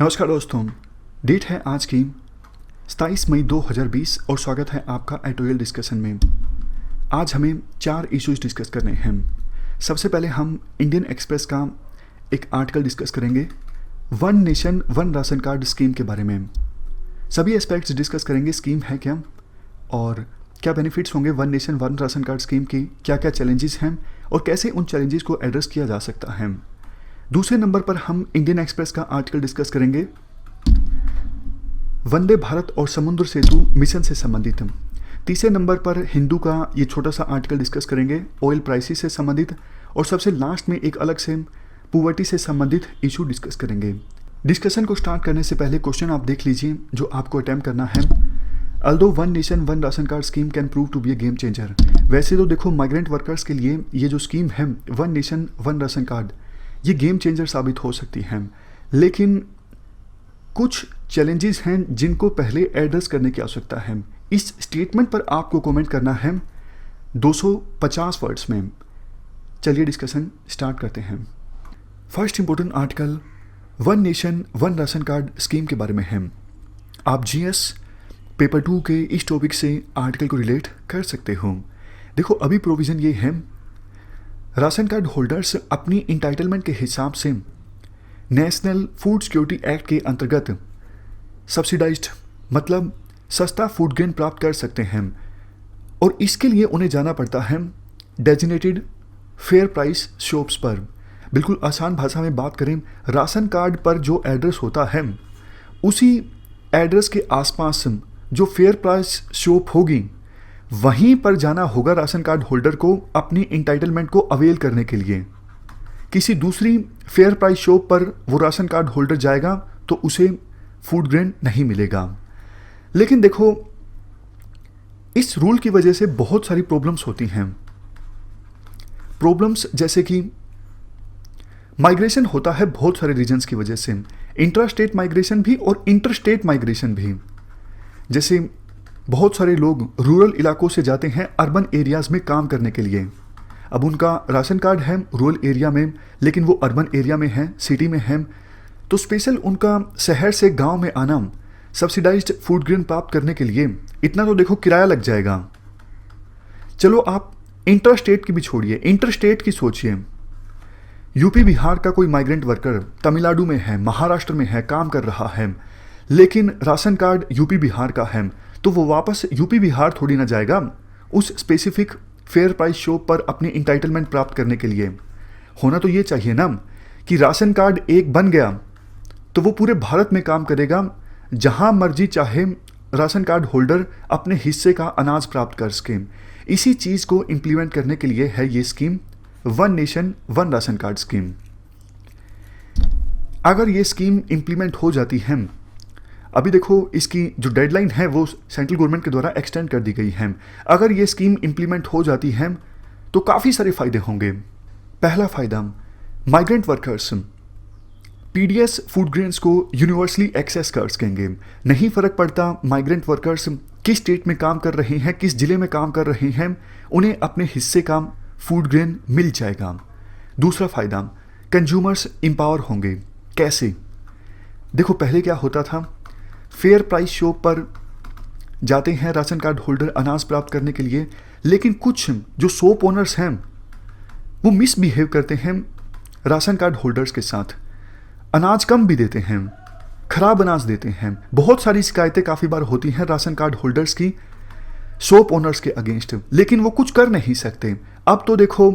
नमस्कार दोस्तों, डेट है आज की 27 मई 2020 और स्वागत है आपका एटोरियल डिस्कशन में। आज हमें 4 इश्यूज डिस्कस करने हैं। सबसे पहले हम इंडियन एक्सप्रेस का एक आर्टिकल डिस्कस करेंगे one nation one ration card scheme के बारे में। सभी एस्पेक्ट्स डिस्कस करेंगे, स्कीम है क्या और क्या बेनिफिट्स होंगे one nation one ration card scheme की, क्या क्या चैलेंजेस हैं और कैसे उन चैलेंजेस को एड्रेस किया जा सकता है। दूसरे नंबर पर हम इंडियन एक्सप्रेस का आर्टिकल डिस्कस करेंगे वंदे भारत और समुद्र सेतु मिशन से संबंधित। तीसरे नंबर पर हिंदू का ये छोटा सा आर्टिकल डिस्कस करेंगे ऑयल प्राइसेस से संबंधित। और सबसे लास्ट में एक अलग से पुवर्टी से संबंधित इशू डिस्कस करेंगे। डिस्कशन को स्टार्ट करने से पहले क्वेश्चन आप देख लीजिए जो आपको अटेम्प्ट करना है। Although one nation one ration card scheme can prove to be a game changer. वैसे तो देखो माइग्रेंट वर्कर्स के लिए ये जो स्कीम है one nation one ration card, ये गेम चेंजर साबित हो सकती है, लेकिन कुछ चैलेंजेस हैं जिनको पहले एड्रेस करने की आवश्यकता है। इस स्टेटमेंट पर आपको कमेंट करना है 250 वर्ड्स में। चलिए डिस्कशन स्टार्ट करते हैं। First important article one nation one ration card scheme के बारे में है। आप जीएस पेपर 2 के इस टॉपिक से आर्टिकल को रिलेट कर सकते हो। देखो अभी प्रोविज़न ये है, राशन कार्ड होल्डर्स अपनी इंटाइटलमेंट के हिसाब से नेशनल फूड सिक्योरिटी एक्ट के अंतर्गत सब्सिडाइज्ड मतलब सस्ता फूड ग्रेन प्राप्त कर सकते हैं और इसके लिए उन्हें जाना पड़ता है डेजिग्नेटेड फेयर प्राइस शॉप्स पर। बिल्कुल आसान भाषा में बात करें, राशन कार्ड पर जो एड्रेस होता है उसी एड्रेस के आसपास जो फेयर प्राइस शॉप होगी वहीं पर जाना होगा राशन कार्ड होल्डर को अपनी इंटाइटलमेंट को अवेल करने के लिए। किसी दूसरी फेयर प्राइस शॉप पर वो राशन कार्ड होल्डर जाएगा तो उसे फूड ग्रेन नहीं मिलेगा। लेकिन देखो इस रूल की वजह से बहुत सारी प्रॉब्लम्स होती हैं। प्रॉब्लम्स जैसे कि माइग्रेशन होता है बहुत सारे रीजन्स की वजह से, इंट्रा स्टेट माइग्रेशन भी और इंटर स्टेट माइग्रेशन भी। जैसे बहुत सारे लोग रूरल इलाकों से जाते हैं अर्बन एरियाज़ में काम करने के लिए। अब उनका राशन कार्ड है रूरल एरिया में, लेकिन वो अर्बन एरिया में है, सिटी में है, तो स्पेशल उनका शहर से गांव में आना सब्सिडाइज्ड फूड ग्रेन प्राप्त करने के लिए इतना तो देखो किराया लग जाएगा। चलो आप इंटर स्टेट की भी छोड़िए, इंटर स्टेट की सोचिए। यूपी बिहार का कोई माइग्रेंट वर्कर तमिलनाडु में है, महाराष्ट्र में है, काम कर रहा है, लेकिन राशन कार्ड यूपी बिहार का है, तो वो वापस यूपी बिहार थोड़ी ना जाएगा उस स्पेसिफिक फेयर प्राइस शॉप पर अपनी इंटाइटलमेंट प्राप्त करने के लिए। होना तो ये चाहिए ना कि राशन कार्ड एक बन गया तो वो पूरे भारत में काम करेगा, जहां मर्जी चाहे राशन कार्ड होल्डर अपने हिस्से का अनाज प्राप्त कर सके। इसी चीज़ को इम्प्लीमेंट करने के लिए है ये scheme one nation one ration card scheme. अगर ये स्कीम इम्प्लीमेंट हो जाती है, अभी देखो इसकी जो डेडलाइन है वो सेंट्रल गवर्नमेंट के द्वारा एक्सटेंड कर दी गई है। अगर ये स्कीम इम्प्लीमेंट हो जाती है तो काफ़ी सारे फायदे होंगे। पहला फायदा, migrant workers PDS food grains को यूनिवर्सली एक्सेस कर सकेंगे। नहीं फ़र्क पड़ता माइग्रेंट वर्कर्स किस स्टेट में काम कर रहे हैं, किस ज़िले में काम कर रहे हैं, उन्हें अपने हिस्से का फूड ग्रेन मिल जाएगा। दूसरा फ़ायदा, कंज्यूमर्स एम्पावर होंगे। कैसे? देखो पहले क्या होता था, फेयर प्राइस शॉप पर जाते हैं राशन कार्ड होल्डर अनाज प्राप्त करने के लिए, लेकिन कुछ जो शॉप ओनर्स हैं वो मिसबिहेव करते हैं राशन कार्ड होल्डर्स के साथ, अनाज कम भी देते हैं, खराब अनाज देते हैं। बहुत सारी शिकायतें काफ़ी बार होती हैं राशन कार्ड होल्डर्स की शॉप ओनर्स के अगेंस्ट, लेकिन वो कुछ कर नहीं सकते। अब तो देखो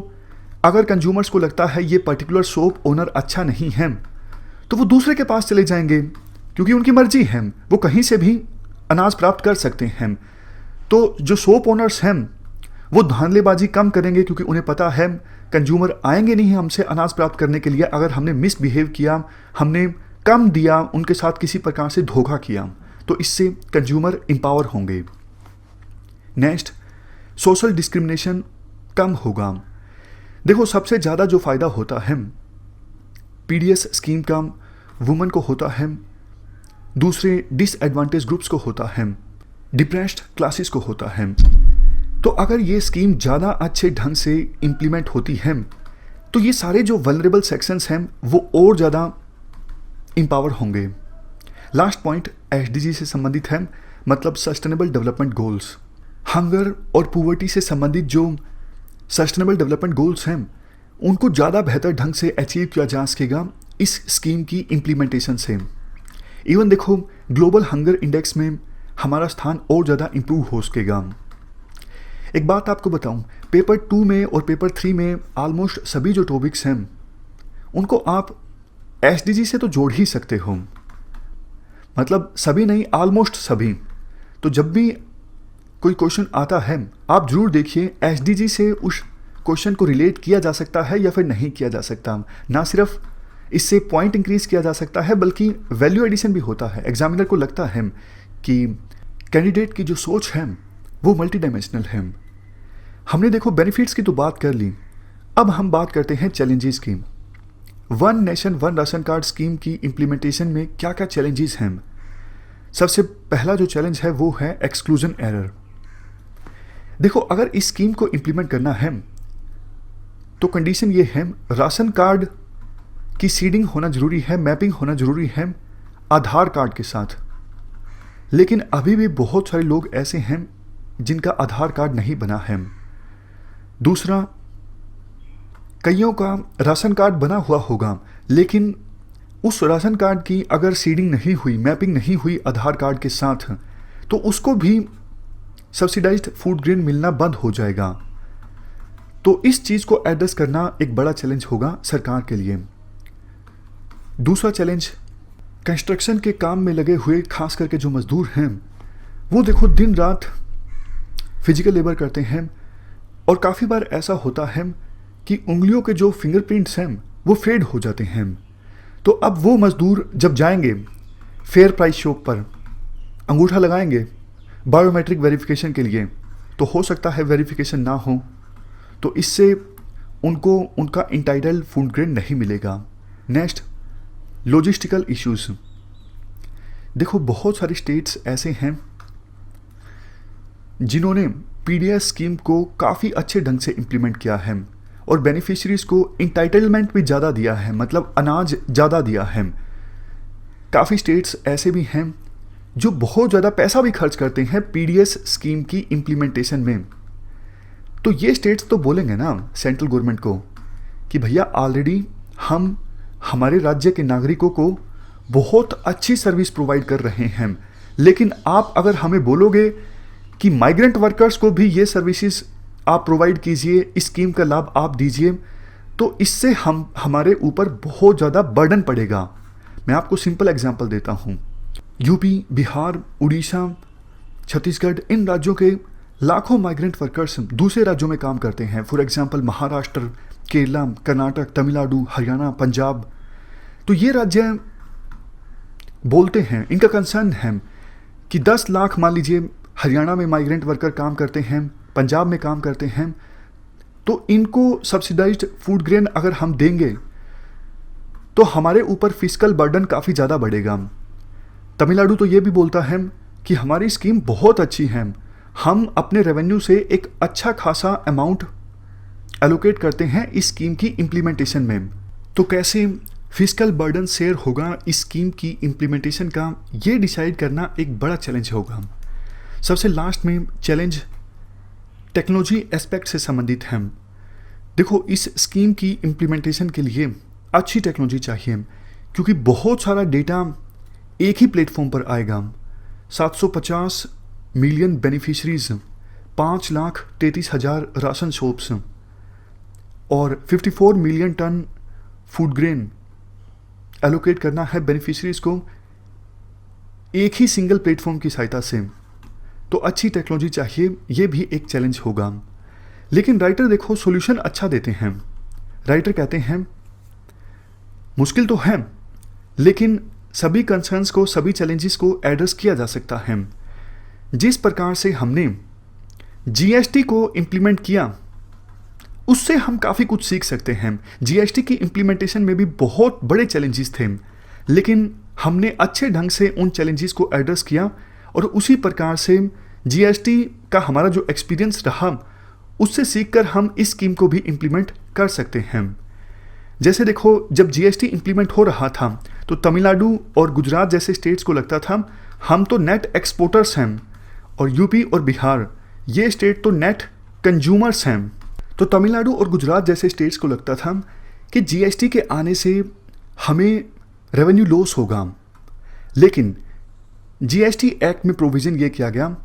अगर कंज्यूमर्स को लगता है ये पर्टिकुलर शॉप ओनर अच्छा नहीं है तो वो दूसरे के पास चले जाएंगे, क्योंकि उनकी मर्जी है, वो कहीं से भी अनाज प्राप्त कर सकते हैं। तो जो शॉप ओनर्स हैं वो धांधलेबाजी कम करेंगे, क्योंकि उन्हें पता है कंज्यूमर आएंगे नहीं हमसे अनाज प्राप्त करने के लिए अगर हमने मिसबिहेव किया, हमने कम दिया, उनके साथ किसी प्रकार से धोखा किया, तो इससे कंज्यूमर एम्पावर होंगे। नेक्स्ट, सोशल डिस्क्रिमिनेशन कम होगा। देखो सबसे ज़्यादा जो फ़ायदा होता है पीडीएस स्कीम का वुमेन को होता है, दूसरे डिसएडवांटेज ग्रुप्स को होता है, डिप्रेस्ड क्लासेस को होता है। तो अगर ये स्कीम ज़्यादा अच्छे ढंग से इम्प्लीमेंट होती है तो ये सारे जो वल्नरेबल सेक्शंस हैं वो और ज़्यादा एम्पावर होंगे। लास्ट पॉइंट एसडीजी से संबंधित है, मतलब सस्टेनेबल डेवलपमेंट गोल्स। हंगर और पुवर्टी से संबंधित जो सस्टेनेबल डेवलपमेंट गोल्स हैं उनको ज़्यादा बेहतर ढंग से अचीव किया जा सकेगा इस स्कीम की इम्प्लीमेंटेशन से। इवन देखो ग्लोबल हंगर इंडेक्स में हमारा स्थान और ज़्यादा इम्प्रूव हो सकेगा। एक बात आपको बताऊं, पेपर 2 में और पेपर 3 में ऑलमोस्ट सभी जो टॉपिक्स हैं उनको आप एसडीजी से तो जोड़ ही सकते हो, मतलब सभी नहीं, ऑलमोस्ट सभी। तो जब भी कोई क्वेश्चन आता है आप जरूर देखिए एसडीजी से उस क्वेश्चन को रिलेट किया जा सकता है या फिर नहीं किया जा सकता। ना सिर्फ इससे पॉइंट इंक्रीज किया जा सकता है बल्कि वैल्यू एडिशन भी होता है। एग्जामिनर को लगता है कि कैंडिडेट की जो सोच है वो मल्टी डायमेंशनल है। हमने देखो बेनिफिट्स की तो बात कर ली, अब हम बात करते हैं चैलेंजेस की। One nation one ration card scheme की इम्प्लीमेंटेशन में क्या क्या चैलेंजेस हैं। सबसे पहला जो चैलेंज है वो है एक्सक्लूजन एरर। देखो अगर इस स्कीम को इम्प्लीमेंट करना है तो कंडीशन ये है, राशन कार्ड की सीडिंग होना जरूरी है, मैपिंग होना जरूरी है आधार कार्ड के साथ। लेकिन अभी भी बहुत सारे लोग ऐसे हैं जिनका आधार कार्ड नहीं बना है। दूसरा, कईयों का राशन कार्ड बना हुआ होगा लेकिन उस राशन कार्ड की अगर सीडिंग नहीं हुई, मैपिंग नहीं हुई आधार कार्ड के साथ, तो उसको भी सब्सिडाइज्ड फूड ग्रेन मिलना बंद हो जाएगा। तो इस चीज़ को एड्रेस करना एक बड़ा चैलेंज होगा सरकार के लिए। दूसरा चैलेंज, कंस्ट्रक्शन के काम में लगे हुए खास करके जो मजदूर हैं वो देखो दिन रात फिजिकल लेबर करते हैं और काफ़ी बार ऐसा होता है कि उंगलियों के जो फिंगरप्रिंट्स हैं वो फेड हो जाते हैं। तो अब वो मजदूर जब जाएंगे फेयर प्राइस शॉप पर, अंगूठा लगाएंगे बायोमेट्रिक वेरिफिकेशन के लिए, तो हो सकता है वेरिफिकेशन ना हो, तो इससे उनको उनका इंटाइटल फूड ग्रेन नहीं मिलेगा। Next, logistical issues. देखो बहुत सारे स्टेट्स ऐसे हैं जिन्होंने पीडीएस स्कीम को काफ़ी अच्छे ढंग से इम्प्लीमेंट किया है और बेनिफिशरीज को इंटाइटलमेंट भी ज़्यादा दिया है, मतलब अनाज ज़्यादा दिया है। काफ़ी स्टेट्स ऐसे भी हैं जो बहुत ज़्यादा पैसा भी खर्च करते हैं पीडीएस स्कीम की इम्प्लीमेंटेशन में। तो ये स्टेट्स तो बोलेंगे ना सेंट्रल गवर्नमेंट को कि भैया ऑलरेडी हम हमारे राज्य के नागरिकों को बहुत अच्छी सर्विस प्रोवाइड कर रहे हैं, लेकिन आप अगर हमें बोलोगे कि माइग्रेंट वर्कर्स को भी ये सर्विसेज आप प्रोवाइड कीजिए, इस स्कीम का लाभ आप दीजिए, तो इससे हमारे ऊपर बहुत ज़्यादा बर्डन पड़ेगा। मैं आपको सिंपल एग्जांपल देता हूँ। यूपी, बिहार, उड़ीसा, छत्तीसगढ़, इन राज्यों के लाखों माइग्रेंट वर्कर्स दूसरे राज्यों में काम करते हैं। For example Maharashtra, Kerala, Karnataka, Tamil Nadu, Haryana, Punjab. तो ये राज्य बोलते हैं, इनका कंसर्न है कि 10 लाख मान लीजिए हरियाणा में माइग्रेंट वर्कर काम करते हैं, पंजाब में काम करते हैं, तो इनको सब्सिडाइज्ड फूड ग्रेन अगर हम देंगे तो हमारे ऊपर फिस्कल बर्डन काफ़ी ज़्यादा बढ़ेगा। तमिलनाडु तो ये भी बोलता है कि हमारी स्कीम बहुत अच्छी है, हम अपने रेवेन्यू से एक अच्छा खासा अमाउंट एलोकेट करते हैं इस स्कीम की इम्प्लीमेंटेशन में। तो कैसे फिस्कल बर्डन शेयर होगा इस स्कीम की इम्प्लीमेंटेशन का, ये डिसाइड करना एक बड़ा चैलेंज होगा। सबसे लास्ट में चैलेंज टेक्नोलॉजी एस्पेक्ट से संबंधित है। देखो इस स्कीम की इम्प्लीमेंटेशन के लिए अच्छी टेक्नोलॉजी चाहिए क्योंकि बहुत सारा डेटा एक ही प्लेटफॉर्म पर आएगा। 750 मिलियन बेनिफिशरीज, 5,33,000 राशन शॉप्स और 54 million ton food grain allocate करना है बेनिफिशरीज को एक ही सिंगल प्लेटफॉर्म की सहायता से। तो अच्छी टेक्नोलॉजी चाहिए, ये भी एक चैलेंज होगा। लेकिन राइटर देखो सॉल्यूशन अच्छा देते हैं। राइटर कहते हैं मुश्किल तो है लेकिन सभी कंसर्न्स को, सभी चैलेंजेस को एड्रेस किया जा सकता है। जिस प्रकार से हमने जीएसटी को इम्प्लीमेंट किया उससे हम काफ़ी कुछ सीख सकते हैं। जीएसटी की इम्प्लीमेंटेशन में भी बहुत बड़े चैलेंजेस थे लेकिन हमने अच्छे ढंग से उन चैलेंजेस को एड्रेस किया और उसी प्रकार से जीएसटी का हमारा जो एक्सपीरियंस रहा उससे सीखकर हम इस स्कीम को भी इम्प्लीमेंट कर सकते हैं। जैसे देखो, जब जीएसटी इंप्लीमेंट हो रहा था तो तमिलनाडु और गुजरात जैसे स्टेट्स को लगता था हम तो नेट एक्सपोर्टर्स हैं, और यूपी और बिहार ये स्टेट तो नेट कंज्यूमर्स हैं। तो तमिलनाडु और गुजरात जैसे स्टेट्स को लगता था कि जीएसटी के आने से हमें रेवेन्यू लॉस होगा। लेकिन जीएसटी एक्ट में प्रोविज़न ये किया गया,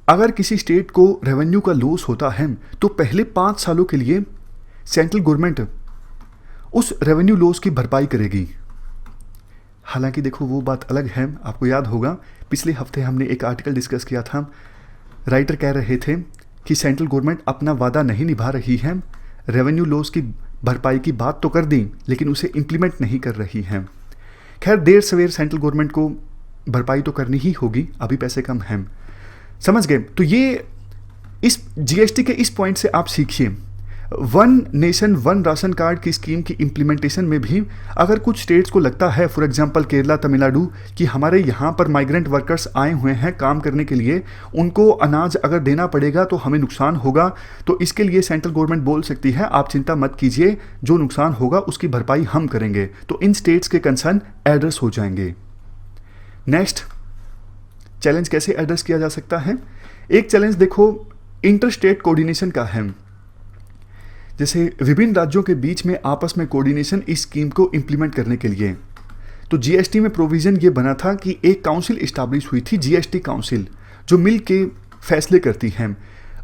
अगर किसी स्टेट को रेवेन्यू का लॉस होता है तो पहले 5 सालों के लिए सेंट्रल गवर्नमेंट उस रेवेन्यू लॉस की भरपाई करेगी। हालांकि देखो वो बात अलग है, आपको याद होगा पिछले हफ्ते हमने एक आर्टिकल डिस्कस किया था, राइटर कह रहे थे कि सेंट्रल गवर्नमेंट अपना वादा नहीं निभा रही है, रेवेन्यू लॉस की भरपाई की बात तो कर दी लेकिन उसे इम्प्लीमेंट नहीं कर रही है। खैर देर सवेर सेंट्रल गवर्नमेंट को भरपाई तो करनी ही होगी, अभी पैसे कम हैं, समझ गए। तो ये इस जीएसटी के इस पॉइंट से आप सीखिए, one nation one ration card की स्कीम की इम्प्लीमेंटेशन में भी अगर कुछ स्टेट्स को लगता है, फॉर एग्जांपल केरला, तमिलनाडु, कि हमारे यहाँ पर माइग्रेंट वर्कर्स आए हुए हैं काम करने के लिए, उनको अनाज अगर देना पड़ेगा तो हमें नुकसान होगा, तो इसके लिए सेंट्रल गवर्नमेंट बोल सकती है आप चिंता मत कीजिए, जो नुकसान होगा उसकी भरपाई हम करेंगे। तो इन स्टेट्स के कंसर्न एड्रेस हो जाएंगे। नेक्स्ट चैलेंज कैसे एड्रेस किया जा सकता है? एक चैलेंज देखो इंटर स्टेट कोऑर्डिनेशन का है, जैसे विभिन्न राज्यों के बीच में आपस में कोऑर्डिनेशन इस स्कीम को इंप्लीमेंट करने के लिए। तो जीएसटी में प्रोविज़न ये बना था कि एक काउंसिल इस्टेब्लिश हुई थी, जीएसटी काउंसिल, जो मिल के फैसले करती है।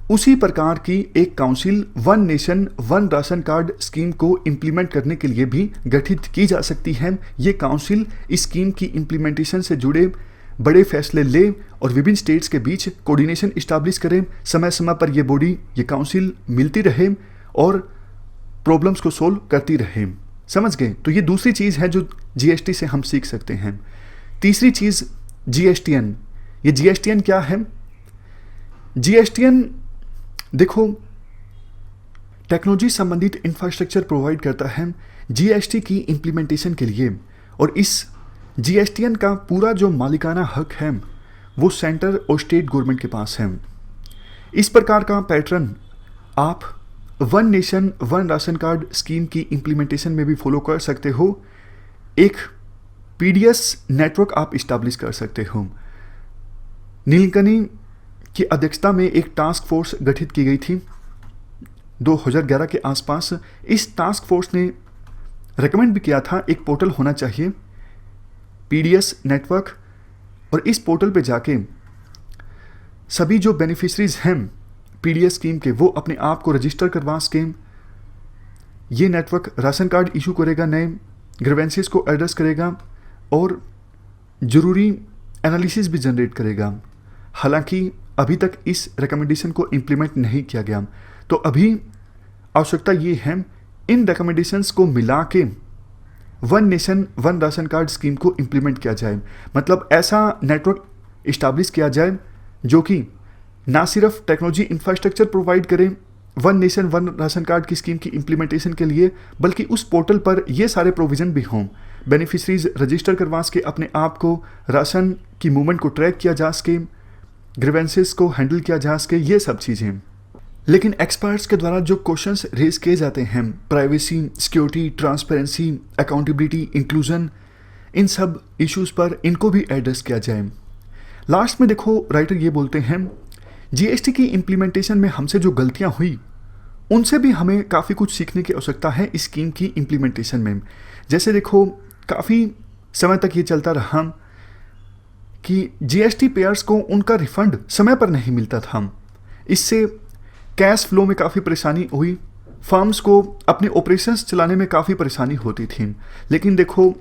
उसी प्रकार की एक council one nation one ration card scheme को इंप्लीमेंट करने के लिए भी गठित की जा सकती है। ये काउंसिल इस स्कीम की इंप्लीमेंटेशन से जुड़े बड़े फैसले ले और विभिन्न स्टेट्स के बीच कोऑर्डिनेशन इस्टेब्लिश करें। समय समय पर ये बॉडी, ये काउंसिल मिलती रहे और प्रॉब्लम्स को सोल्व करती रहे। समझ गए? तो ये दूसरी चीज़ है जो जीएसटी से हम सीख सकते हैं। तीसरी चीज़ जीएसटीएन। ये जीएसटीएन क्या है? जीएसटीएन देखो टेक्नोलॉजी संबंधित इंफ्रास्ट्रक्चर प्रोवाइड करता है जीएसटी की इंप्लीमेंटेशन के लिए, और इस जीएसटीएन का पूरा जो मालिकाना हक है वो सेंटर और स्टेट गवर्नमेंट के पास है। इस प्रकार का पैटर्न आप one nation one ration card scheme की इंप्लीमेंटेशन में भी फॉलो कर सकते हो। एक पीडीएस नेटवर्क आप इस्टेब्लिश कर सकते हो। नीलकनी की अध्यक्षता में एक टास्क फोर्स गठित की गई थी 2011 के आसपास। इस टास्क फोर्स ने रेकमेंड भी किया था एक पोर्टल होना चाहिए, पीडीएस नेटवर्क, और इस पोर्टल पे जाके सभी जो बेनिफिशरीज हैं पीडीएस स्कीम के वो अपने आप को रजिस्टर करवा सकें। ये नेटवर्क राशन कार्ड इशू करेगा, नए ग्रीवेंसेस को एड्रेस करेगा और ज़रूरी एनालिसिस भी जनरेट करेगा। हालांकि अभी तक इस रिकमेंडेशन को इम्प्लीमेंट नहीं किया गया, तो अभी आवश्यकता ये है इन रिकमेंडेशंस को मिला के one nation one ration card scheme को इम्प्लीमेंट किया जाए। मतलब ऐसा नेटवर्क इस्टेब्लिश किया जाए जो कि ना सिर्फ टेक्नोलॉजी इंफ्रास्ट्रक्चर प्रोवाइड करें one nation one ration card की स्कीम की इम्प्लीमेंटेशन के लिए, बल्कि उस पोर्टल पर ये सारे प्रोविज़न भी हों। बेनिफिशरीज रजिस्टर करवा सके अपने आप को, राशन की मूवमेंट को ट्रैक किया जा सके, ग्रीवेंसेस को हैंडल किया जा सके, ये सब चीज़ें। लेकिन एक्सपर्ट्स के द्वारा जो क्वेश्चंस रेज किए जाते हैं, privacy, security, transparency, accountability, inclusion, इन सब इश्यूज़ पर इनको भी एड्रेस किया जाए। लास्ट में देखो राइटर ये बोलते हैं जीएसटी की इम्प्लीमेंटेशन में हमसे जो गलतियां हुई उनसे भी हमें काफ़ी कुछ सीखने की आवश्यकता है इस स्कीम की इम्प्लीमेंटेशन में। जैसे देखो काफ़ी समय तक ये चलता रहा कि जीएसटी पेयर्स को उनका रिफंड समय पर नहीं मिलता था। इससे कैश फ्लो में काफ़ी परेशानी हुई, फर्म्स को अपने ऑपरेशंस चलाने में काफ़ी परेशानी होती थी। लेकिन देखो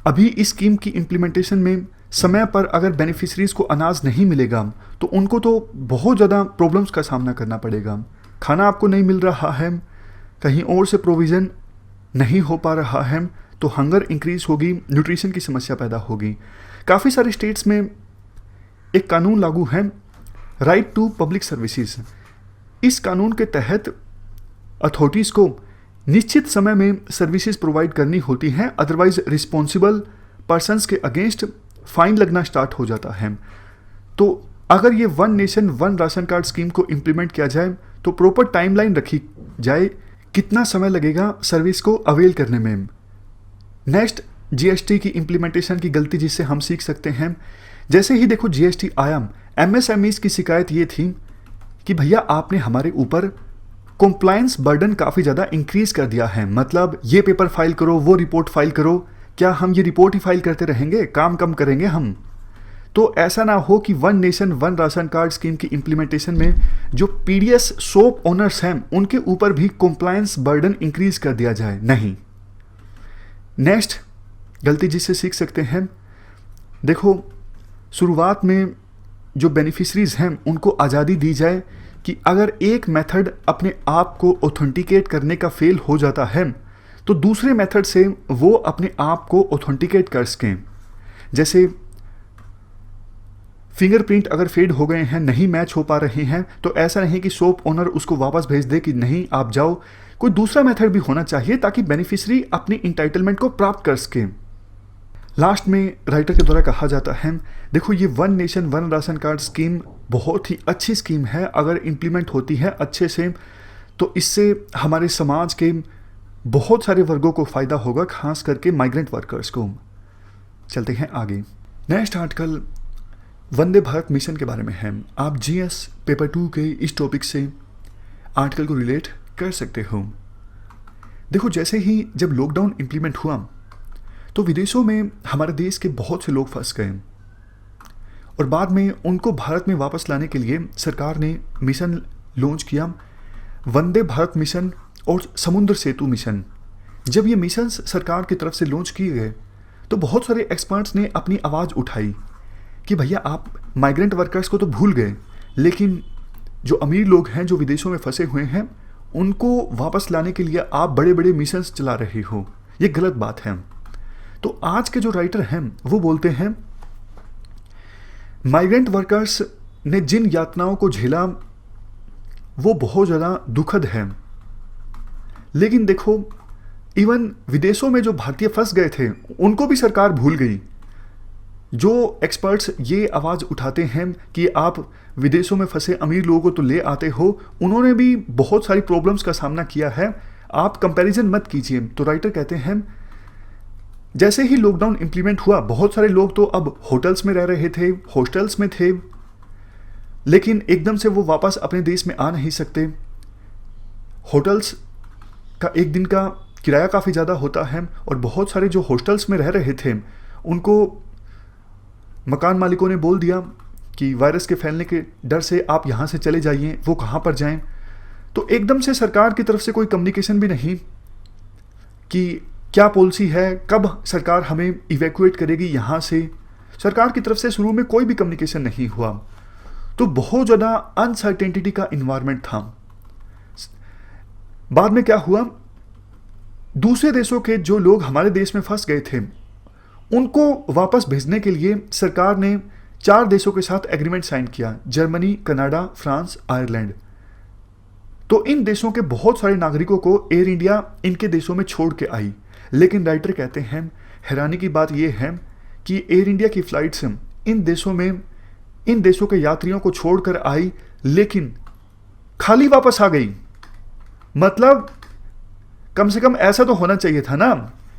अभी इस स्कीम की इम्प्लीमेंटेशन में समय पर अगर बेनिफिशरीज को अनाज नहीं मिलेगा तो उनको तो बहुत ज़्यादा प्रॉब्लम्स का सामना करना पड़ेगा। खाना आपको नहीं मिल रहा है, कहीं और से प्रोविज़न नहीं हो पा रहा है, तो हंगर इंक्रीज होगी, न्यूट्रिशन की समस्या पैदा होगी। काफ़ी सारे स्टेट्स में एक कानून लागू है, राइट टू पब्लिक सर्विसेज। इस कानून के तहत अथॉरिटीज़ को निश्चित समय में सर्विसेज प्रोवाइड करनी होती हैं, अदरवाइज रिस्पॉन्सिबल पर्सनस के अगेंस्ट फाइन लगना स्टार्ट हो जाता है। तो अगर ये one nation one ration card scheme को इम्प्लीमेंट किया जाए तो प्रॉपर टाइमलाइन रखी जाए कितना समय लगेगा सर्विस को अवेल करने में। नेक्स्ट, जीएसटी की इम्प्लीमेंटेशन की गलती जिससे हम सीख सकते हैं। जैसे ही देखो जीएसटी आया, एमएसएमईज की शिकायत ये थी कि भैया आपने हमारे ऊपर कॉम्प्लायंस बर्डन काफ़ी ज़्यादा इंक्रीज कर दिया है। मतलब ये पेपर फाइल करो, वो रिपोर्ट फाइल करो, क्या हम ये रिपोर्ट ही फाइल करते रहेंगे, काम कम करेंगे हम? तो ऐसा ना हो कि one nation one ration card scheme की इम्प्लीमेंटेशन में जो पीडीएस शॉप ओनर्स हैं उनके ऊपर भी कॉम्प्लायंस बर्डन इंक्रीज कर दिया जाए, नहीं। नेक्स्ट गलती जिससे सीख सकते हैं, देखो शुरुआत में जो बेनिफिशरीज हैं उनको आज़ादी दी जाए कि अगर एक मेथड अपने आप को ऑथेंटिकेट करने का फेल हो जाता है तो दूसरे मेथड से वो अपने आप को ऑथेंटिकेट कर सकें। जैसे फिंगरप्रिंट अगर फेड हो गए हैं, नहीं मैच हो पा रहे हैं, तो ऐसा नहीं कि शॉप ओनर उसको वापस भेज दे कि नहीं आप जाओ, कोई दूसरा मेथड भी होना चाहिए ताकि बेनिफिशरी अपनी इंटाइटलमेंट को प्राप्त कर सके। लास्ट में राइटर के द्वारा कहा जाता है, देखो ये one nation one ration card scheme बहुत ही अच्छी स्कीम है, अगर इम्प्लीमेंट होती है अच्छे से तो इससे हमारे समाज के बहुत सारे वर्गों को फ़ायदा होगा, खास करके माइग्रेंट वर्कर्स को। चलते हैं आगे। Next article Vande Bharat mission के बारे में है। आप जीएस पेपर 2 के इस टॉपिक से आर्टिकल को रिलेट कर सकते हो। देखो जैसे ही जब लॉकडाउन इम्प्लीमेंट हुआ तो विदेशों में हमारे देश के बहुत से लोग फंस गए और बाद में उनको भारत में वापस लाने के लिए सरकार ने मिशन लॉन्च किया, वंदे भारत मिशन और समुद्र सेतु मिशन। जब ये मिशन सरकार की तरफ से लॉन्च किए गए तो बहुत सारे एक्सपर्ट्स ने अपनी आवाज़ उठाई कि भैया आप माइग्रेंट वर्कर्स को तो भूल गए, लेकिन जो अमीर लोग हैं जो विदेशों में फंसे हुए हैं उनको वापस लाने के लिए आप बड़े बड़े मिशंस चला रहे हो, ये गलत बात है। तो आज के जो राइटर हैं वो बोलते हैं माइग्रेंट वर्कर्स ने जिन यातनाओं को झेला वो बहुत ज़्यादा दुखद है, लेकिन देखो इवन विदेशों में जो भारतीय फंस गए थे उनको भी सरकार भूल गई। जो एक्सपर्ट्स ये आवाज़ उठाते हैं कि आप विदेशों में फंसे अमीर लोगों को तो ले आते हो, उन्होंने भी बहुत सारी प्रॉब्लम्स का सामना किया है, आप कंपैरिजन मत कीजिए। तो राइटर कहते हैं जैसे ही लॉकडाउन इंप्लीमेंट हुआ बहुत सारे लोग तो अब होटल्स में रह रहे थे, हॉस्टल्स में थे, लेकिन एकदम से वो वापस अपने देश में आ नहीं सकते। होटल्स का एक दिन का किराया काफ़ी ज़्यादा होता है और बहुत सारे जो हॉस्टल्स में रह रहे थे उनको मकान मालिकों ने बोल दिया कि वायरस के फैलने के डर से आप यहाँ से चले जाइए, वो कहाँ पर जाएं। तो एकदम से सरकार की तरफ से कोई कम्युनिकेशन भी नहीं कि क्या पॉलिसी है, कब सरकार हमें इवैक्यूएट करेगी यहाँ से। सरकार की तरफ से शुरू में कोई भी कम्युनिकेशन नहीं हुआ, तो बहुत ज़्यादा अनसर्टेनिटी का इन्वायरमेंट था। बाद में क्या हुआ, दूसरे देशों के जो लोग हमारे देश में फंस गए थे उनको वापस भेजने के लिए सरकार ने 4 देशों के साथ एग्रीमेंट साइन किया, जर्मनी, कनाडा, फ्रांस, आयरलैंड। तो इन देशों के बहुत सारे नागरिकों को एयर इंडिया इनके देशों में छोड़ के आई। लेकिन राइटर कहते हैं हैरानी की बात यह है कि एयर इंडिया की फ्लाइट्स इन देशों के यात्रियों को छोड़कर आई लेकिन खाली वापस आ गई। मतलब कम से कम ऐसा तो होना चाहिए था ना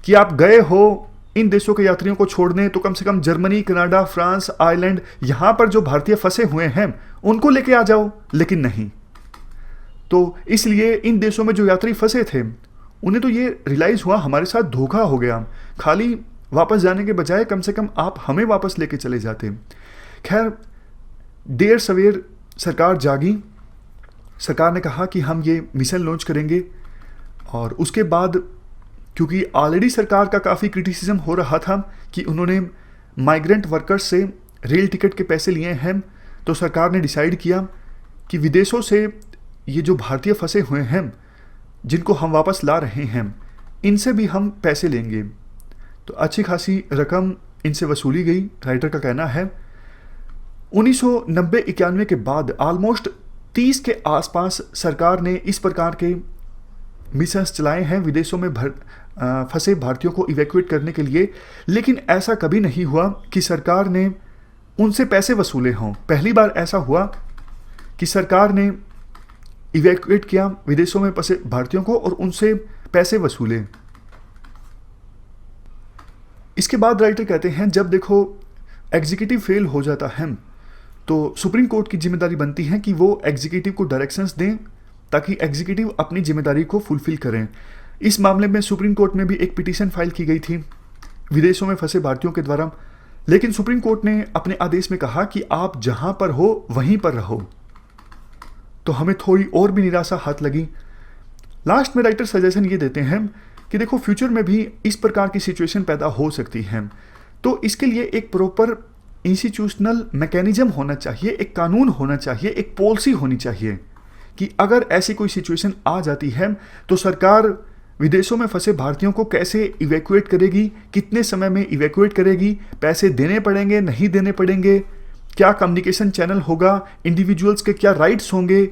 कि आप गए हो इन देशों के यात्रियों को छोड़ने, तो कम से कम जर्मनी, कनाडा, फ्रांस, आयरलैंड, यहां पर जो भारतीय फंसे हुए हैं उनको लेके आ जाओ, लेकिन नहीं। तो इसलिए इन देशों में जो यात्री फंसे थे उन्हें तो ये रियलाइज हुआ हमारे साथ धोखा हो गया, खाली वापस जाने के बजाय कम से कम आप हमें वापस लेके चले जाते। खैर देर सवेर सरकार जागी, सरकार ने कहा कि हम ये मिशन लॉन्च करेंगे। और उसके बाद क्योंकि ऑलरेडी सरकार का काफ़ी क्रिटिसिज्म हो रहा था कि उन्होंने माइग्रेंट वर्कर्स से रेल टिकट के पैसे लिए हैं, तो सरकार ने डिसाइड किया कि विदेशों से ये जो भारतीय फंसे हुए हैं जिनको हम वापस ला रहे हैं इनसे भी हम पैसे लेंगे। तो अच्छी खासी रकम इनसे वसूली गई। राइटर का कहना है 1990-91 के बाद ऑलमोस्ट 30 के आसपास सरकार ने इस प्रकार के मिशंस चलाए हैं विदेशों में फंसे भारतीयों को इवैक्यूएट करने के लिए, लेकिन ऐसा कभी नहीं हुआ कि सरकार ने उनसे पैसे वसूले हों। पहली बार ऐसा हुआ कि सरकार ने इवैक्यूएट किया विदेशों में फंसे भारतीयों को और उनसे पैसे वसूले। इसके बाद राइटर कहते हैं जब देखो एग्जीक्यूटिव फेल हो जाता है तो सुप्रीम कोर्ट की जिम्मेदारी बनती है कि वो एग्जीक्यूटिव को डायरेक्शंस दें ताकि एग्जीक्यूटिव अपनी जिम्मेदारी को फुलफिल करें। इस मामले में सुप्रीम कोर्ट में भी एक पिटीशन फाइल की गई थी विदेशों में फंसे भारतीयों के द्वारा, लेकिन सुप्रीम कोर्ट ने अपने आदेश में कहा कि आप जहां पर हो वहीं पर रहो। तो हमें थोड़ी और भी निराशा हाथ लगी। लास्ट में राइटर सजेशन ये देते हैं कि देखो फ्यूचर में भी इस प्रकार की सिचुएशन पैदा हो सकती है, तो इसके लिए एक प्रॉपर इंस्टीट्यूशनल मैकेनिज्म होना चाहिए, एक कानून होना चाहिए, एक पॉलिसी होनी चाहिए कि अगर ऐसी कोई सिचुएशन आ जाती है तो सरकार विदेशों में फंसे भारतीयों को कैसे इवैक्यूएट करेगी, कितने समय में इवैक्यूएट करेगी, पैसे देने पड़ेंगे नहीं देने पड़ेंगे, क्या कम्युनिकेशन चैनल होगा, इंडिविजुअल्स के क्या राइट्स होंगे।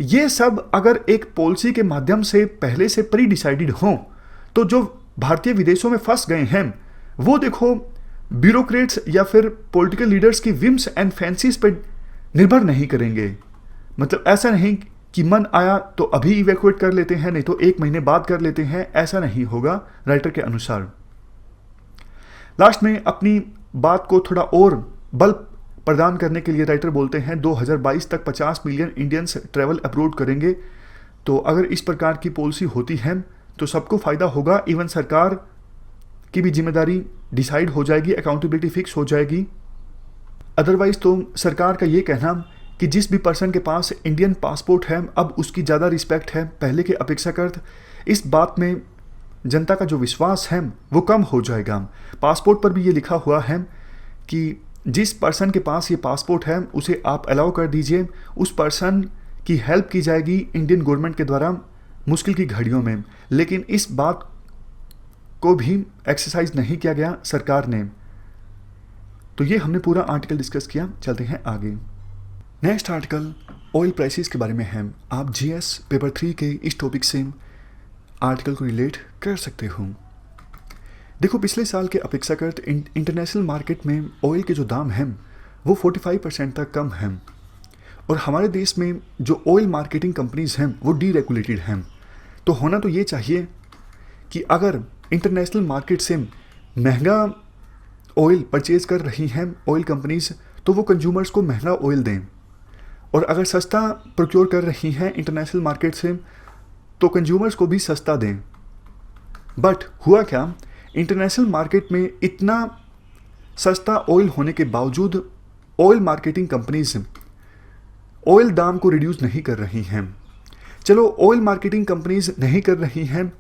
ये सब अगर एक पॉलिसी के माध्यम से पहले से प्री डिसाइडेड हों तो जो भारतीय विदेशों में फंस गए हैं वो देखो ब्यूरोक्रेट्स या फिर पॉलिटिकल लीडर्स की विम्स एंड फैंसीज पर निर्भर नहीं करेंगे। मतलब ऐसा नहीं कि मन आया तो अभी इवैक्यूएट कर लेते हैं, नहीं तो 1 महीने बाद कर लेते हैं, ऐसा नहीं होगा राइटर के अनुसार। लास्ट में अपनी बात को थोड़ा और बल प्रदान करने के लिए राइटर बोलते हैं 2022 तक 50 मिलियन इंडियंस ट्रैवल अब्रॉड करेंगे। तो अगर इस प्रकार की पॉलिसी होती है तो सबको फायदा होगा, इवन सरकार की भी जिम्मेदारी डिसाइड हो जाएगी, अकाउंटेबिलिटी फिक्स हो जाएगी। अदरवाइज तो सरकार का ये कहना कि जिस भी पर्सन के पास इंडियन पासपोर्ट है अब उसकी ज़्यादा रिस्पेक्ट है पहले के अपेक्षाकृत, इस बात में जनता का जो विश्वास है वो कम हो जाएगा। पासपोर्ट पर भी ये लिखा हुआ है कि जिस पर्सन के पास ये पासपोर्ट है उसे आप अलाउ कर दीजिए, उस पर्सन की हेल्प की जाएगी इंडियन गवर्नमेंट के द्वारा मुश्किल की घड़ियों में। लेकिन इस बात को भी एक्सरसाइज नहीं किया गया सरकार ने। तो ये हमने पूरा आर्टिकल डिस्कस किया, चलते हैं आगे। नेक्स्ट आर्टिकल ऑयल प्राइसेस के बारे में है। आप जीएस पेपर 3 के इस टॉपिक से आर्टिकल को रिलेट कर सकते हो। देखो पिछले साल के अपेक्षाकृत इंटरनेशनल मार्केट में ऑयल के जो दाम हैं वो 45% तक कम हैं और हमारे देश में जो ऑयल मार्केटिंग कंपनीज हैं वो डीरेगुलेटेड हैं। तो होना तो ये चाहिए कि अगर इंटरनेशनल मार्केट से महंगा ऑयल परचेज कर रही हैं ऑयल कंपनीज तो वो कंज्यूमर्स को महंगा ऑयल दें, और अगर सस्ता प्रोक्योर कर रही हैं इंटरनेशनल मार्केट से तो कंज्यूमर्स को भी सस्ता दें। बट हुआ क्या, इंटरनेशनल मार्केट में इतना सस्ता ऑयल होने के बावजूद ऑयल मार्केटिंग कंपनीज ऑयल दाम को रिड्यूस नहीं कर रही हैं। चलो ऑयल मार्केटिंग कंपनीज नहीं कर रही हैं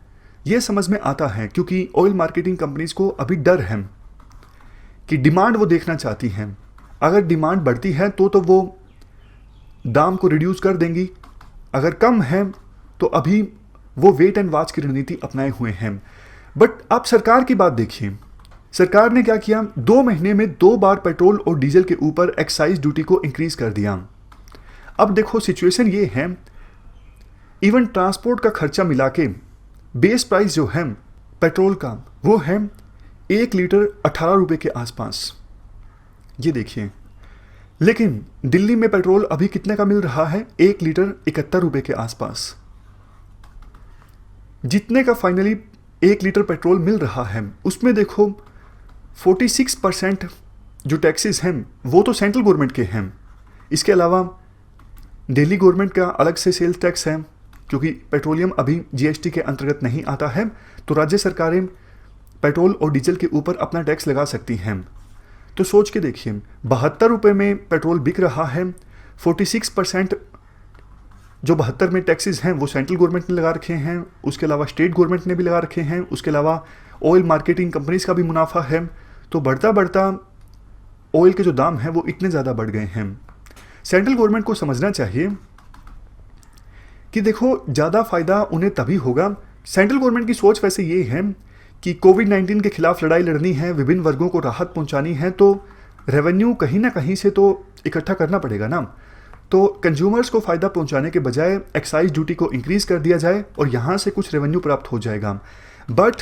ये समझ में आता है क्योंकि ऑयल मार्केटिंग कंपनीज को अभी डर है कि डिमांड वो देखना चाहती हैं। अगर डिमांड बढ़ती है तो वो दाम को रिड्यूस कर देंगी, अगर कम है तो अभी वो वेट एंड वॉच की रणनीति अपनाए हुए हैं। बट आप सरकार की बात देखिए, सरकार ने क्या किया, 2 महीने में 2 बार पेट्रोल और डीजल के ऊपर एक्साइज ड्यूटी को इंक्रीज कर दिया। अब देखो सिचुएशन ये है, इवन ट्रांसपोर्ट का खर्चा मिला के बेस प्राइस जो है पेट्रोल का वो है 1 लीटर 18 रुपये के आसपास, ये देखिए। लेकिन दिल्ली में पेट्रोल अभी कितने का मिल रहा है, 1 लीटर 71 रुपये के आसपास। जितने का फाइनली 1 लीटर पेट्रोल मिल रहा है उसमें देखो 46% जो टैक्सेस हैं वो तो सेंट्रल गवर्नमेंट के हैं। इसके अलावा दिल्ली गवर्नमेंट का अलग से सेल्स टैक्स है, क्योंकि पेट्रोलियम अभी जीएसटी के अंतर्गत नहीं आता है तो राज्य सरकारें पेट्रोल और डीजल के ऊपर अपना टैक्स लगा सकती हैं। तो सोच के देखिए 72 रुपये में पेट्रोल बिक रहा है, 46% जो 72 में टैक्सेस हैं वो सेंट्रल गवर्नमेंट ने लगा रखे हैं, उसके अलावा स्टेट गवर्नमेंट ने भी लगा रखे हैं, उसके अलावा ऑयल मार्केटिंग कंपनीज का भी मुनाफा है। तो बढ़ता बढ़ता ऑयल के जो दाम हैं वो इतने ज़्यादा बढ़ गए हैं। सेंट्रल गवर्नमेंट को समझना चाहिए कि देखो ज़्यादा फ़ायदा उन्हें तभी होगा। सेंट्रल गवर्नमेंट की सोच वैसे ये है कि कोविड-19 के खिलाफ लड़ाई लड़नी है, विभिन्न वर्गों को राहत पहुंचानी है, तो रेवेन्यू कहीं ना कहीं से तो इकट्ठा करना पड़ेगा ना। तो कंज्यूमर्स को फ़ायदा पहुंचाने के बजाय एक्साइज ड्यूटी को इंक्रीज़ कर दिया जाए और यहाँ से कुछ रेवेन्यू प्राप्त हो जाएगा। बट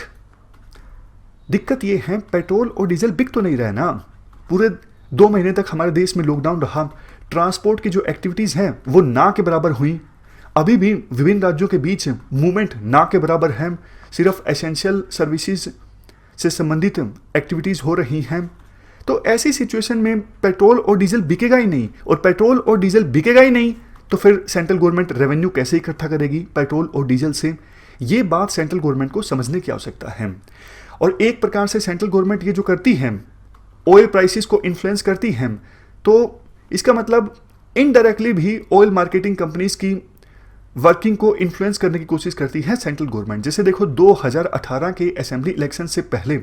दिक्कत ये है पेट्रोल और डीजल बिक तो नहीं रहा ना। पूरे 2 महीने तक हमारे देश में लॉकडाउन रहा, ट्रांसपोर्ट की जो एक्टिविटीज़ हैं वो ना के बराबर हुई। अभी भी विभिन्न राज्यों के बीच मूवमेंट ना के बराबर है, सिर्फ एसेंशियल सर्विसेज से संबंधित एक्टिविटीज़ हो रही हैं। तो ऐसी सिचुएशन में पेट्रोल और डीजल बिकेगा ही नहीं, और पेट्रोल और डीजल बिकेगा ही नहीं तो फिर सेंट्रल गवर्नमेंट रेवेन्यू कैसे इकट्ठा करेगी पेट्रोल और डीजल से। ये बात सेंट्रल गवर्नमेंट को समझने की आवश्यकता है। और एक प्रकार से सेंट्रल गवर्नमेंट ये जो करती है, ऑयल प्राइसेस को इन्फ्लुएंस करती है, तो इसका मतलब इनडायरेक्टली भी ऑयल मार्केटिंग कंपनीज की वर्किंग को इन्फ्लुएंस करने की कोशिश करती है सेंट्रल गवर्नमेंट। जैसे देखो 2018 के असेंबली इलेक्शन से पहले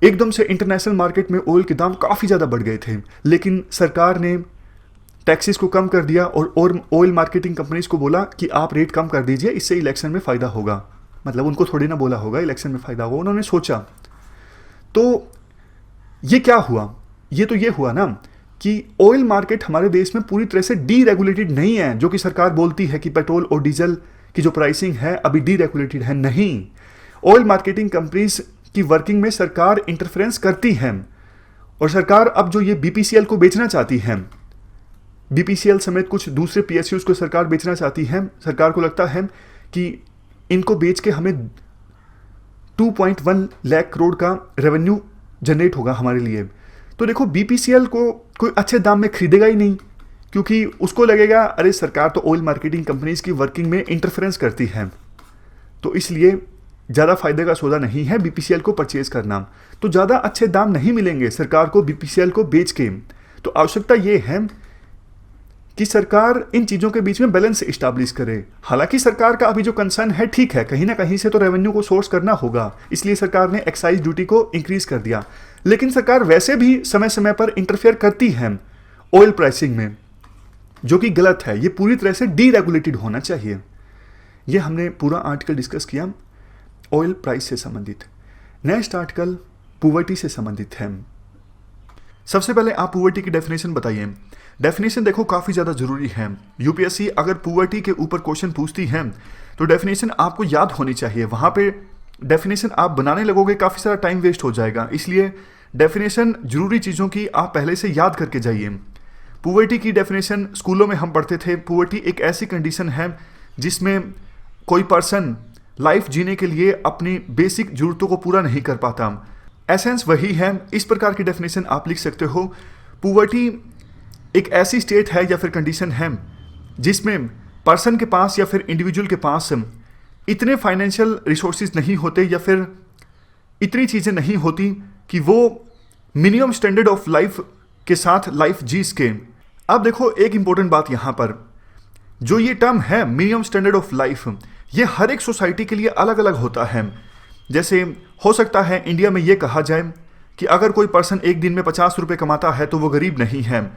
एकदम से इंटरनेशनल मार्केट में ऑयल के दाम काफ़ी ज़्यादा बढ़ गए थे, लेकिन सरकार ने टैक्सेस को कम कर दिया और ऑयल मार्केटिंग कंपनीज को बोला कि आप रेट कम कर दीजिए, इससे इलेक्शन में फ़ायदा होगा। मतलब उनको थोड़ी ना बोला होगा इलेक्शन में फ़ायदा होगा, उन्होंने सोचा। तो ये क्या हुआ? ये हुआ ना कि ऑयल मार्केट हमारे देश में पूरी तरह से डीरेगुलेटेड नहीं है, जो कि सरकार बोलती है कि पेट्रोल और डीजल की जो प्राइसिंग है अभी डीरेगुलेटेड है। नहीं, ऑयल मार्केटिंग कंपनीज की वर्किंग में सरकार इंटरफेरेंस करती है, और सरकार अब जो ये बीपीसीएल को बेचना चाहती है, बीपीसीएल समेत कुछ दूसरे पीएसयूज को सरकार बेचना चाहती है। सरकार को लगता है कि इनको बेच के हमें 2.1 लाख करोड़ का रेवेन्यू जनरेट होगा हमारे लिए। तो देखो बीपीसीएल को कोई अच्छे दाम में खरीदेगा ही नहीं, क्योंकि उसको लगेगा अरे सरकार तो ऑयल मार्केटिंग कंपनीज की वर्किंग में इंटरफेरेंस करती है, तो इसलिए ज़्यादा फायदे का सौदा नहीं है बीपीसीएल को परचेज करना। तो ज़्यादा अच्छे दाम नहीं मिलेंगे सरकार को बीपीसीएल को बेच के। तो आवश्यकता ये है कि सरकार इन चीज़ों के बीच में बैलेंस इस्टाब्लिश करे। हालांकि सरकार का अभी जो कंसर्न है ठीक है, कहीं ना कहीं से तो रेवेन्यू को सोर्स करना होगा, इसलिए सरकार ने एक्साइज ड्यूटी को इंक्रीज कर दिया। लेकिन सरकार वैसे भी समय समय पर इंटरफेयर करती है ऑयल प्राइसिंग में, जो कि गलत है। ये पूरी तरह से डीरेगुलेटेड होना चाहिए। ये हमने पूरा आर्टिकल डिस्कस किया ऑयल प्राइस से संबंधित। नेक्स्ट आर्टिकल पुवर्टी से संबंधित है। सबसे पहले आप पुवर्टी की डेफिनेशन बताइए। डेफिनेशन देखो काफ़ी ज़्यादा ज़रूरी है। यूपीएससी अगर पुवर्टी के ऊपर क्वेश्चन पूछती है तो डेफिनेशन आपको याद होनी चाहिए। वहाँ पे डेफिनेशन आप बनाने लगोगे काफ़ी सारा टाइम वेस्ट हो जाएगा, इसलिए डेफिनेशन जरूरी चीज़ों की आप पहले से याद करके जाइए। पुवर्टी की डेफिनेशन स्कूलों में हम पढ़ते थे। पुवर्टी एक ऐसी कंडीशन है जिसमें कोई पर्सन लाइफ जीने के लिए अपनी बेसिक जरूरतों को पूरा नहीं कर पाता। एसेंस वही है। इस प्रकार की डेफिनेशन आप लिख सकते हो। पुवर्टी एक ऐसी स्टेट है या फिर कंडीशन है जिसमें पर्सन के पास या फिर इंडिविजुअल के पास इतने फाइनेंशियल रिसोर्सेज नहीं होते या फिर इतनी चीज़ें नहीं होती कि वो मिनिमम स्टैंडर्ड ऑफ लाइफ के साथ लाइफ जी सके। अब देखो एक इंपॉर्टेंट बात यहाँ पर, जो ये टर्म है मिनिमम स्टैंडर्ड ऑफ लाइफ, ये हर एक सोसाइटी के लिए अलग अलग होता है। जैसे हो सकता है इंडिया में ये कहा जाए कि अगर कोई पर्सन एक दिन में 50 रुपये कमाता है तो वो गरीब नहीं है।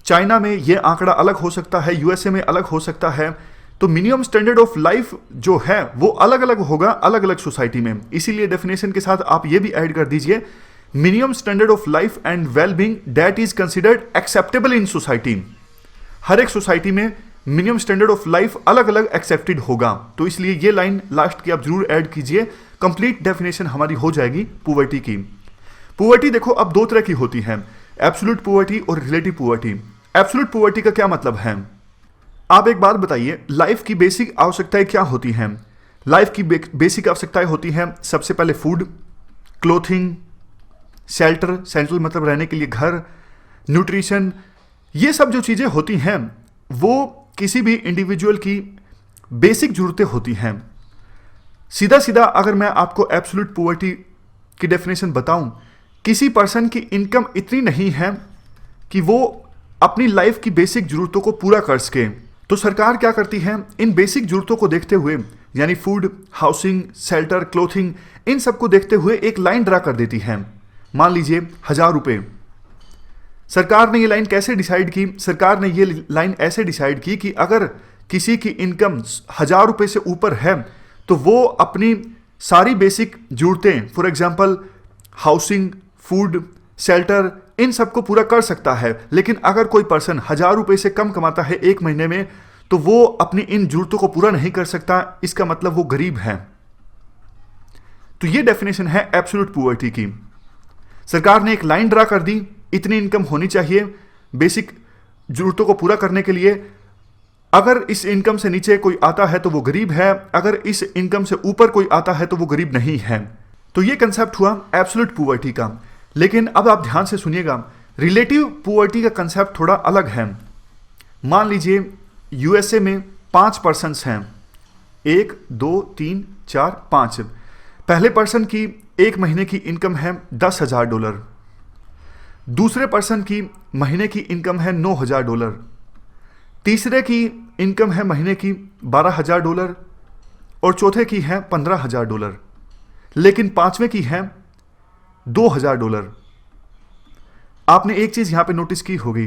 चाइना में ये आंकड़ा अलग हो सकता है, यूएसए में अलग हो सकता है। तो मिनिमम स्टैंडर्ड ऑफ लाइफ जो है वो अलग अलग होगा अलग अलग सोसाइटी में। इसीलिए डेफिनेशन के साथ आप ये भी ऐड कर दीजिए, minimum standard of life and wellbeing that is considered acceptable in society. हर एक सोसाइटी में मिनिमम स्टैंडर्ड ऑफ लाइफ अलग अलग एक्सेप्टेड होगा। तो इसलिए ये लाइन लास्ट की आप जरूर ऐड कीजिए। कंप्लीट डेफिनेशन हमारी हो जाएगी पुवर्टी की। पुवर्टी देखो अब दो तरह की होती है, एब्सोल्यूट पुवर्टी और रिलेटिव पुवर्टी। एब्सोल्यूट पुवर्टी का क्या मतलब है? आप एक बात बताइए, लाइफ की बेसिक आवश्यकताएं क्या होती हैं? लाइफ की बेसिक आवश्यकताएं होती हैं सबसे पहले फूड, क्लोथिंग, शेल्टर, सेंट्रल मतलब रहने के लिए घर, न्यूट्रिशन। ये सब जो चीज़ें होती हैं वो किसी भी इंडिविजुअल की बेसिक जरूरतें होती हैं। सीधा सीधा अगर मैं आपको एब्सोल्यूट पुवर्टी की डेफिनेशन बताऊं, किसी पर्सन की इनकम इतनी नहीं है कि वो अपनी लाइफ की बेसिक जरूरतों को पूरा कर सके। तो सरकार क्या करती है, इन बेसिक जरूरतों को देखते हुए, यानी फूड, हाउसिंग, शेल्टर, क्लोथिंग, इन सब को देखते हुए एक लाइन ड्रा कर देती है। मान लीजिए 1000 रुपये। सरकार ने ये लाइन कैसे डिसाइड की? सरकार ने ये लाइन ऐसे डिसाइड की कि अगर किसी की इनकम 1000 रुपये से ऊपर है तो वो अपनी सारी बेसिक जरूरतें, for example housing, food, shelter, इन सबको पूरा कर सकता है। लेकिन अगर कोई पर्सन 1000 रुपये से कम कमाता है एक महीने में तो वो अपनी इन जरूरतों को पूरा नहीं कर सकता, इसका मतलब वो गरीब है। तो ये डेफिनेशन है एब्सोल्यूट पुवर्टी की। सरकार ने एक लाइन ड्रा कर दी, इतनी इनकम होनी चाहिए बेसिक जरूरतों को पूरा करने के लिए, अगर इस इनकम से नीचे कोई आता है तो वो गरीब है, अगर इस इनकम से ऊपर कोई आता है तो वो गरीब नहीं है। तो ये कंसेप्ट हुआ एब्सोल्यूट पुअर्टी का। लेकिन अब आप ध्यान से सुनिएगा, रिलेटिव पुअर्टी का कंसेप्ट थोड़ा अलग है। मान लीजिए यूएसए में 5 पर्सन्स हैं, 1 2 3 4 5। पहले पर्सन की एक महीने की इनकम है $10,000, दूसरे पर्सन की महीने की इनकम है $9,000, तीसरे की इनकम है महीने की $12,000 और चौथे की है $15,000, लेकिन पांचवें की है $2,000। आपने एक चीज यहां पे नोटिस की होगी,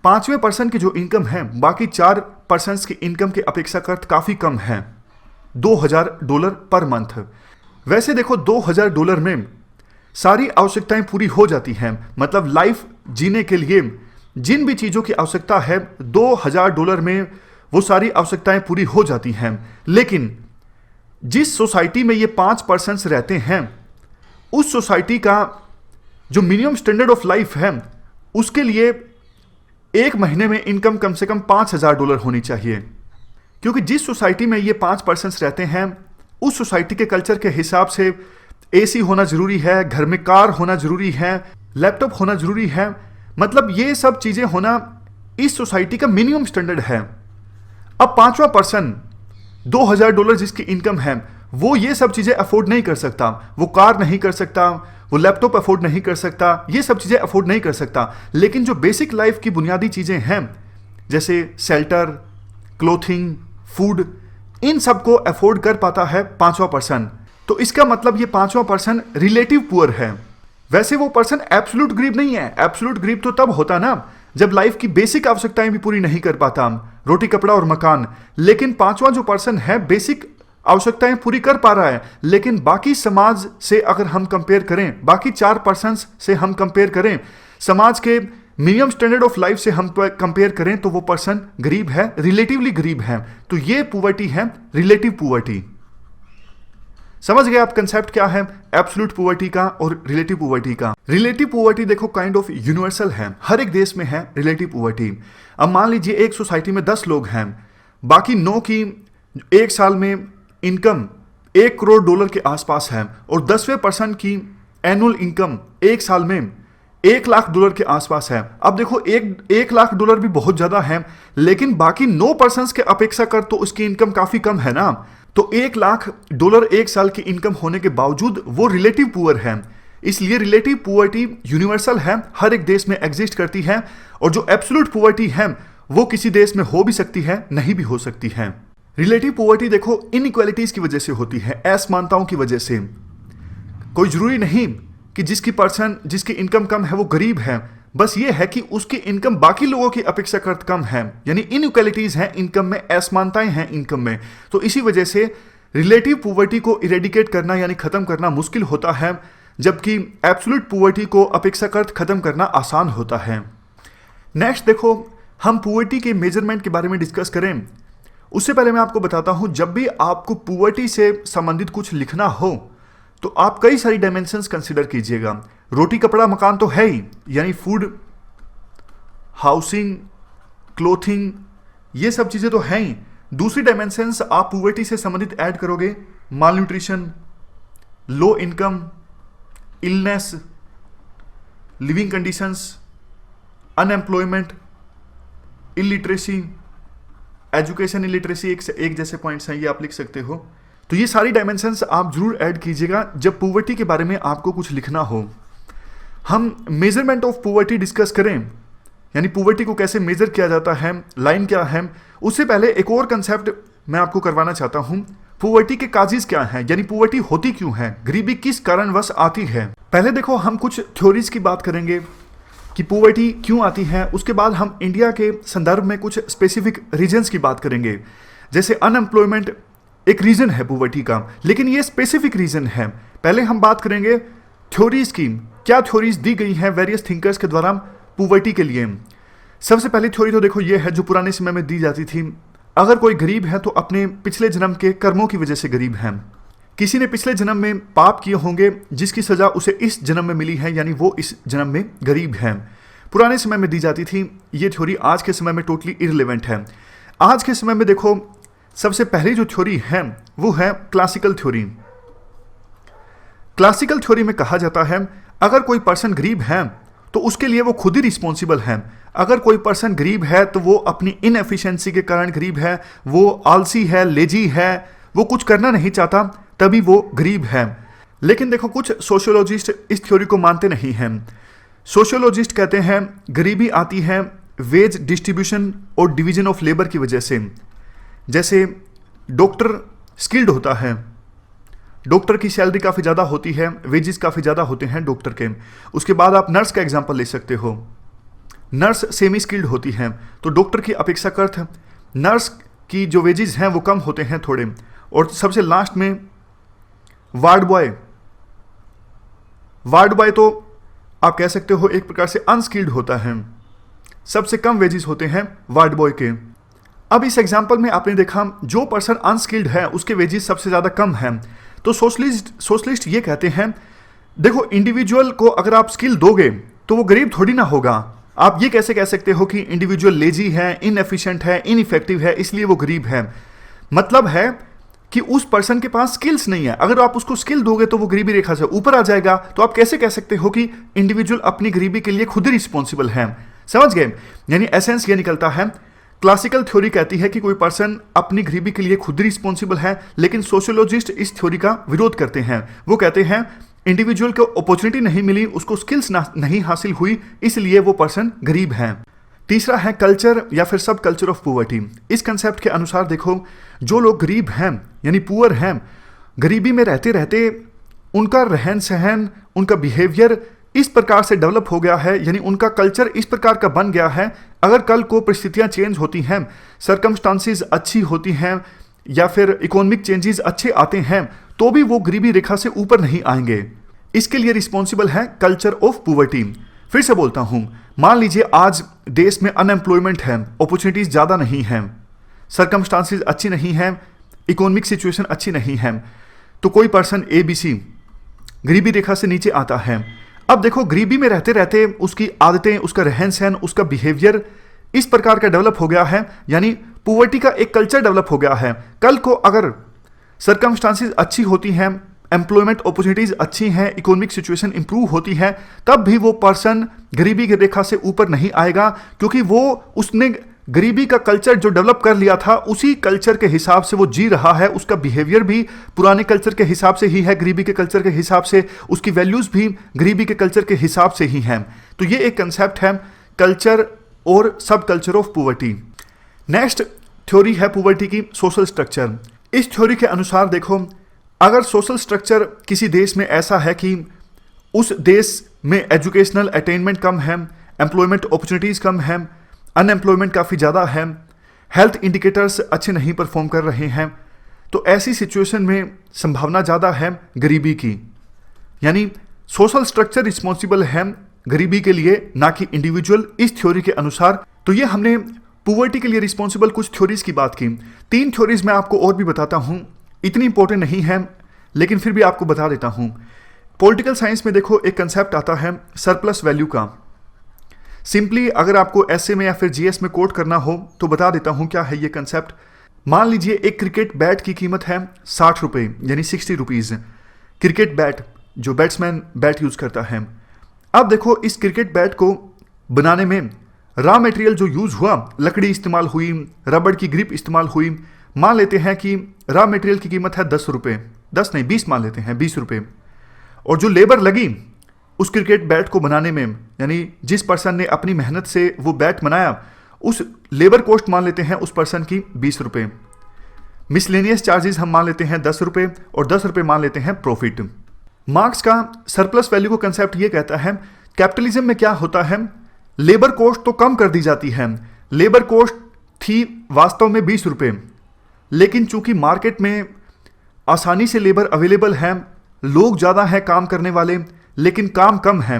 पांचवें पर्सन की जो इनकम है बाकी 4 पर्सन्स की इनकम के अपेक्षाकृत काफी कम है, $2,000 पर मंथ। वैसे देखो $2,000 में सारी आवश्यकताएं पूरी हो जाती हैं, मतलब लाइफ जीने के लिए जिन भी चीजों की आवश्यकता है $2,000 में वो सारी आवश्यकताएं पूरी हो जाती हैं। लेकिन जिस सोसाइटी में ये 5 पर्सन्स रहते हैं उस सोसाइटी का जो मिनिमम स्टैंडर्ड ऑफ लाइफ है उसके लिए एक महीने में इनकम कम से कम $5,000 होनी चाहिए, क्योंकि जिस सोसाइटी में ये 5 पर्सन्स रहते हैं उस सोसाइटी के कल्चर के हिसाब से एसी होना जरूरी है, घर में कार होना जरूरी है, लैपटॉप होना जरूरी है, मतलब ये सब चीजें होना इस सोसाइटी का मिनिमम स्टैंडर्ड है। अब पांचवा पर्सन $2,000 जिसकी इनकम है वो ये सब चीजें अफोर्ड नहीं कर सकता, वो कार नहीं कर सकता, वो लैपटॉप अफोर्ड नहीं कर सकता, ये सब चीजें अफोर्ड नहीं कर सकता। लेकिन जो बेसिक लाइफ की बुनियादी चीजें हैं जैसे शेल्टर, क्लोथिंग, फूड, इन सबको अफोर्ड कर पाता है पांचवा पर्सन। तो इसका मतलब ये पांचवा पर्सन रिलेटिव पुअर है। वैसे वो पर्सन एब्सोल्यूट गरीब नहीं है। एब्सोल्यूट गरीब तो तब होता ना जब लाइफ की बेसिक आवश्यकताएं भी पूरी नहीं कर पाता, रोटी कपड़ा और मकान। लेकिन पांचवा जो पर्सन है बेसिक आवश्यकताएं पूरी कर पा रहा है, लेकिन बाकी समाज से अगर हम कंपेयर करें, बाकी 4 पर्सन्स से हम कंपेयर करें, समाज के मिनिमम स्टैंडर्ड ऑफ लाइफ से हम कंपेयर करें तो वो पर्सन गरीब है, रिलेटिवली गरीब है। तो ये पुअर्टी है रिलेटिव पुअर्टी। समझ गए आप कंसेप्ट क्या है एब्सोल्यूट पुअर्टी का और रिलेटिव पुअर्टी का। रिलेटिव पुअर्टी देखो काइंड ऑफ यूनिवर्सल है, हर एक देश में है रिलेटिव पुअर्टी। अब मान लीजिए एक सोसाइटी में 10 लोग हैं, बाकी 9 की एक साल में इनकम $1 करोड़ के आसपास है और 10वें पर्सन की एनुअल इनकम एक साल में $1 लाख के आसपास है। अब देखो $1 लाख भी बहुत ज्यादा है, लेकिन बाकी 9 पर्सन्स के अपेक्षा कर तो उसकी इनकम काफी कम है ना। तो $1 लाख एक साल की इनकम होने के बावजूद वो रिलेटिव पुअर है। इसलिए रिलेटिव पुअर्टी यूनिवर्सल है, हर एक देश में एग्जिस्ट करती है। और जो एब्सोल्यूट पुअर्टी है वो किसी देश में हो भी सकती है, नहीं भी हो सकती है। रिलेटिव पुअर्टी देखो इनइक्वालिटीज की वजह से होती है, असमानताओं की वजह से। कोई जरूरी नहीं कि जिसकी इनकम कम है वो गरीब है, बस ये है कि उसकी इनकम बाकी लोगों की अपेक्षाकृत कम है, यानी इनइक्वालिटीज हैं इनकम में, असमानताएं हैं इनकम में। तो इसी वजह से रिलेटिव पुअर्टी को इरेडिकेट करना यानी खत्म करना मुश्किल होता है, जबकि एब्सोल्यूट पुअर्टी को अपेक्षाकृत खत्म करना आसान होता है। नेक्स्ट देखो, हम पुअर्टी के मेजरमेंट के बारे में डिस्कस करें उससे पहले मैं आपको बताता हूं, जब भी आपको पुअर्टी से संबंधित कुछ लिखना हो तो आप कई सारी डायमेंशंस कंसीडर कीजिएगा। रोटी कपड़ा मकान तो है ही, यानी फूड, हाउसिंग, क्लोथिंग, ये सब चीजें तो हैं ही। दूसरी डायमेंशंस आप पुअर्टी से संबंधित ऐड करोगे, malnutrition, low income, illness, living conditions, unemployment, illiteracy, education illiteracy, एक जैसे पॉइंट्स हैं, ये आप लिख सकते हो। तो ये सारी डायमेंशंस आप जरूर ऐड कीजिएगा जब पुअर्टी के बारे में आपको कुछ लिखना हो। हम मेजरमेंट ऑफ पुअर्टी डिस्कस करें, यानी पुअर्टी को कैसे मेजर किया जाता है, लाइन क्या है, उससे पहले एक और कंसेप्ट मैं आपको करवाना चाहता हूं। पुअर्टी के काजेस क्या हैं, यानी पुअर्टी होती क्यों है, गरीबी किस कारणवश आती है। पहले देखो हम कुछ थ्योरीज की बात करेंगे कि पुअर्टी क्यों आती है, उसके बाद हम इंडिया के संदर्भ में कुछ स्पेसिफिक रीजन्स की बात करेंगे। जैसे अनएम्प्लॉयमेंट एक रीजन है पुअर्टी का, लेकिन ये स्पेसिफिक रीजन है। पहले हम बात करेंगे थ्योरीज की, क्या थ्योरीज दी गई हैं वेरियस थिंकर्स के द्वारा पुअर्टी के लिए। सबसे पहली थ्योरी तो देखो ये है जो पुराने समय में दी जाती थी, अगर कोई गरीब है तो अपने पिछले जन्म के कर्मों की वजह से गरीब है। किसी ने पिछले जन्म में पाप किए होंगे जिसकी सजा उसे इस जन्म में मिली है, यानी वो इस जन्म में गरीब है। पुराने समय में दी जाती थी। ये थ्योरी आज के समय में टोटली इररिलेवेंट है। आज के समय में देखो, सबसे पहली जो थ्योरी है वो है क्लासिकल थ्योरी। क्लासिकल थ्योरी में कहा जाता है अगर कोई पर्सन गरीब है तो उसके लिए वो खुद ही रिस्पॉन्सिबल है। अगर कोई पर्सन गरीब है तो वो अपनी इनएफिशिएंसी के कारण गरीब है, वो आलसी है, लेजी है, वो कुछ करना नहीं चाहता, तभी वो गरीब है। लेकिन देखो, कुछ सोशियोलॉजिस्ट इस थ्योरी को मानते नहीं हैं। सोशियोलॉजिस्ट कहते हैं गरीबी आती है वेज डिस्ट्रीब्यूशन और डिवीजन ऑफ लेबर की वजह से। जैसे डॉक्टर स्किल्ड होता है, डॉक्टर की सैलरी काफ़ी ज़्यादा होती है, वेजेस काफ़ी ज़्यादा होते हैं डॉक्टर के। उसके बाद आप नर्स का एग्जांपल ले सकते हो। नर्स सेमी स्किल्ड होती हैं, तो डॉक्टर की अपेक्षाकृत नर्स की जो वेजेस हैं वो कम होते हैं थोड़े। और सबसे लास्ट में वार्ड बॉय तो आप कह सकते हो एक प्रकार से अनस्किल्ड होता है। सबसे कम वेजेस होते हैं वार्ड बॉय के। अब इस एग्जांपल में आपने देखा जो पर्सन अनस्किल्ड है उसके वेजेस सबसे ज़्यादा कम हैं। तो सोशलिस्ट ये कहते हैं देखो, इंडिविजुअल को अगर आप स्किल दोगे तो वो गरीब थोड़ी ना होगा। आप ये कैसे कह सकते हो कि इंडिविजुअल लेजी है, इनएफिशिएंट है, इनइफेक्टिव है, इसलिए वो गरीब है। मतलब है कि उस पर्सन के पास स्किल्स नहीं है। अगर आप उसको स्किल दोगे तो वो गरीबी रेखा से ऊपर आ जाएगा। तो आप कैसे कह सकते हो कि इंडिविजुअल अपनी गरीबी के लिए खुद ही रिस्पॉन्सिबल है। समझ गए? यानी एसेंस ये निकलता है, क्लासिकल थ्योरी कहती है कि कोई पर्सन अपनी गरीबी के लिए खुद रिस्पॉन्सिबल है, लेकिन सोशियोलॉजिस्ट इस थ्योरी का विरोध करते हैं। वो कहते हैं इंडिविजुअल को अपॉर्चुनिटी नहीं मिली, उसको स्किल्स नहीं हासिल हुई, इसलिए वो पर्सन गरीब है। तीसरा है कल्चर या फिर सब कल्चर ऑफ पुअर्टी। इस कंसेप्ट के अनुसार देखो, जो लोग गरीब हैं यानी पुअर हैं, गरीबी में रहते रहते उनका रहन सहन, उनका बिहेवियर इस प्रकार से डेवलप हो गया है, यानी उनका कल्चर इस प्रकार का बन गया है, अगर कल को परिस्थितियां चेंज होती हैं, सर्कमस्टांसिस अच्छी होती हैं या फिर इकोनॉमिक चेंजेस अच्छे आते हैं, तो भी वो गरीबी रेखा से ऊपर नहीं आएंगे। इसके लिए रिस्पॉन्सिबल है कल्चर ऑफ पुअर्टी। फिर से बोलता हूं, मान लीजिए आज देश में अनएम्प्लॉयमेंट है, अपॉर्चुनिटीज ज़्यादा नहीं हैं, सर्कमस्टांसिस अच्छी नहीं हैं, इकोनॉमिक सिचुएशन अच्छी नहीं है, तो कोई पर्सन ABC गरीबी रेखा से नीचे आता है। अब देखो, गरीबी में रहते रहते उसकी आदतें, उसका रहन सहन, उसका बिहेवियर इस प्रकार का डेवलप हो गया है, यानी पुअर्टी का एक कल्चर डेवलप हो गया है। कल को अगर सर्कमस्टांसिस अच्छी होती हैं, एम्प्लॉयमेंट अपॉर्चुनिटीज अच्छी हैं, इकोनॉमिक सिचुएशन इंप्रूव होती है, तब भी वो पर्सन गरीबी की रेखा से ऊपर नहीं आएगा, क्योंकि उसने गरीबी का कल्चर जो डेवलप कर लिया था, उसी कल्चर के हिसाब से वो जी रहा है। उसका बिहेवियर भी पुराने कल्चर के हिसाब से ही है, गरीबी के कल्चर के हिसाब से, उसकी वैल्यूज भी गरीबी के कल्चर के हिसाब से ही हैं। तो ये एक कंसेप्ट है कल्चर और सब culture of poverty. Next theory है पुअर्टी की सोशल स्ट्रक्चर। इस थ्योरी के अनुसार देखो, अगर सोशल स्ट्रक्चर किसी देश में ऐसा है कि उस देश में एजुकेशनल अटेनमेंट कम है, एम्प्लॉयमेंट अपॉर्चुनिटीज कम है, अनएम्प्लॉयमेंट काफ़ी ज़्यादा है, हेल्थ इंडिकेटर्स अच्छे नहीं परफॉर्म कर रहे हैं, तो ऐसी सिचुएशन में संभावना ज़्यादा है गरीबी की। यानी सोशल स्ट्रक्चर रिस्पॉन्सिबल है गरीबी के लिए, ना कि इंडिविजुअल, इस थ्योरी के अनुसार। तो ये हमने पुअर्टी के लिए रिस्पॉन्सिबल कुछ थ्योरीज की बात की। 3 थ्योरीज मैं आपको और भी बताता हूँ, इतनी इंपॉर्टेंट नहीं है लेकिन फिर भी आपको बता देता हूँ। पॉलिटिकल साइंस में देखो एक कंसेप्ट आता है सरप्लस वैल्यू का। सिंपली अगर आपको एसए में या फिर जीएस में कोट करना हो तो बता देता हूं क्या है ये कंसेप्ट। मान लीजिए एक क्रिकेट बैट की कीमत है 60 रुपये, यानी 60 रुपीज़। क्रिकेट बैट जो बैट्समैन बैट यूज़ करता है। अब देखो, इस क्रिकेट बैट को बनाने में रॉ मटेरियल जो यूज़ हुआ, लकड़ी इस्तेमाल हुई, रबड़ की ग्रिप इस्तेमाल हुई। मान लेते हैं कि रॉ मटेरियल की कीमत है 10 रुपये, 10 नहीं 20 मान लेते हैं, 20 रुपये। और जो लेबर लगी उस क्रिकेट बैट को बनाने में, यानी जिस पर्सन ने अपनी मेहनत से वो बैट बनाया, उस लेबर कॉस्ट मान लेते हैं उस पर्सन की 20 रुपये। मिसलेनियस चार्जेस हम मान लेते हैं 10 रुपये और 10 रुपये मान लेते हैं प्रॉफिट। मार्क्स का सरप्लस वैल्यू का कंसेप्ट ये कहता है, कैपिटलिज्म में क्या होता है, लेबर कॉस्ट तो कम कर दी जाती है। लेबर कॉस्ट थी वास्तव में 20 रुपये, लेकिन चूंकि मार्केट में आसानी से लेबर अवेलेबल है, लोग ज़्यादा हैं काम करने वाले, लेकिन काम कम है,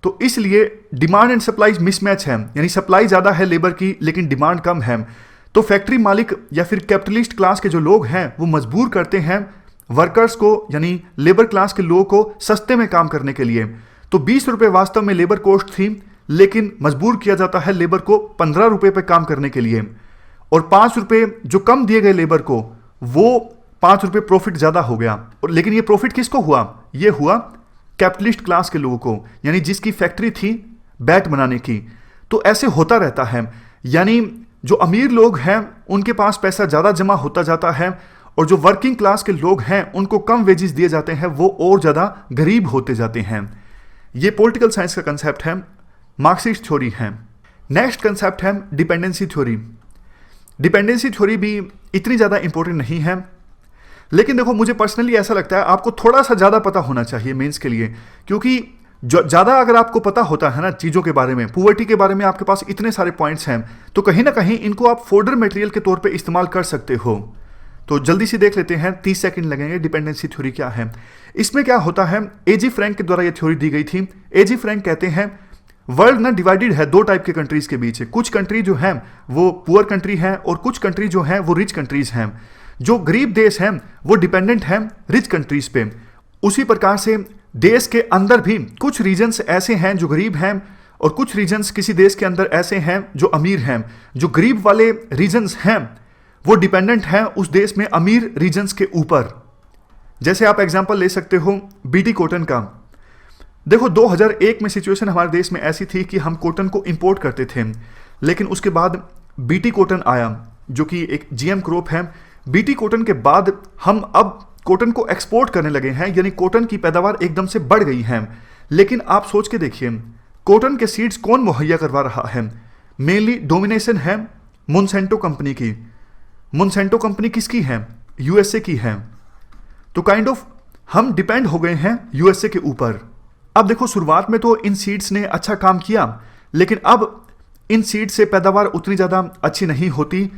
तो इसलिए डिमांड एंड सप्लाई मिसमैच है। यानी सप्लाई ज़्यादा है लेबर की लेकिन डिमांड कम है। तो फैक्ट्री मालिक या फिर कैपिटलिस्ट क्लास के जो लोग हैं वो मजबूर करते हैं वर्कर्स को, यानी लेबर क्लास के लोगों को सस्ते में काम करने के लिए। तो 20 रुपये वास्तव में लेबर कॉस्ट थी, लेकिन मजबूर किया जाता है लेबर को 15 रुपए पे काम करने के लिए, और 5 रुपए जो कम दिए गए लेबर को, वो 5 रुपए प्रॉफिट ज्यादा हो गया। और लेकिन ये प्रॉफिट किसको हुआ? ये हुआ कैपिटलिस्ट क्लास के लोगों को, यानी जिसकी फैक्ट्री थी बैट बनाने की। तो ऐसे होता रहता है, यानी जो अमीर लोग हैं उनके पास पैसा ज्यादा जमा होता जाता है, और जो वर्किंग क्लास के लोग हैं उनको कम वेजेस दिए जाते हैं, वो और ज्यादा गरीब होते जाते हैं। ये पॉलिटिकल साइंस का कंसेप्ट है, मार्क्सिस्ट थ्योरी है। नेक्स्ट कंसेप्ट है डिपेंडेंसी थ्योरी। डिपेंडेंसी थ्योरी भी इतनी ज्यादा इंपॉर्टेंट नहीं है, लेकिन देखो मुझे पर्सनली ऐसा लगता है आपको थोड़ा सा ज्यादा पता होना चाहिए मेंस के लिए, क्योंकि ज्यादा अगर आपको पता होता है ना चीजों के बारे में, पुअर्टी के बारे में आपके पास इतने सारे पॉइंट्स हैं, तो कहीं ना कहीं इनको आप फोल्डर मटेरियल के तौर पे इस्तेमाल कर सकते हो। तो जल्दी से देख लेते हैं, 30 सेकंड लगेंगे, डिपेंडेंसी थ्योरी क्या है। इसमें क्या होता है, एजी फ्रैंक के द्वारा यह थ्योरी दी गई थी। एजी फ्रैंक कहते हैं वर्ल्ड ना डिवाइडेड है दो टाइप के कंट्रीज के बीच। कुछ कंट्री जो है वो पुअर कंट्री है, और कुछ कंट्री जो है वो रिच कंट्रीज हैं। जो गरीब देश हैं वो डिपेंडेंट हैं रिच कंट्रीज पे। उसी प्रकार से देश के अंदर भी कुछ रीजन्स ऐसे हैं जो गरीब हैं, और कुछ रीजन्स किसी देश के अंदर ऐसे हैं जो अमीर हैं। जो गरीब वाले रीजन्स हैं वो डिपेंडेंट हैं उस देश में अमीर रीजन्स के ऊपर। जैसे आप एग्जांपल ले सकते हो बीटी कॉटन का। देखो 2001 में सिचुएशन हमारे देश में ऐसी थी कि हम कॉटन को इंपोर्ट करते थे, लेकिन उसके बाद बीटी कॉटन आया जो कि एक जीएम क्रॉप है। बीटी कॉटन के बाद हम अब कॉटन को एक्सपोर्ट करने लगे हैं, यानी कॉटन की पैदावार एकदम से बढ़ गई है। लेकिन आप सोच के देखिए, कॉटन के सीड्स कौन मुहैया करवा रहा है? मेनली डोमिनेशन है मोनसेंटो कंपनी की। मोनसेंटो कंपनी किसकी है? यूएसए की है। तो काइंड ऑफ हम डिपेंड हो गए हैं यूएसए के ऊपर। अब देखो शुरुआत में तो इन सीड्स ने अच्छा काम किया, लेकिन अब इन सीड्स से पैदावार उतनी ज़्यादा अच्छी नहीं होती,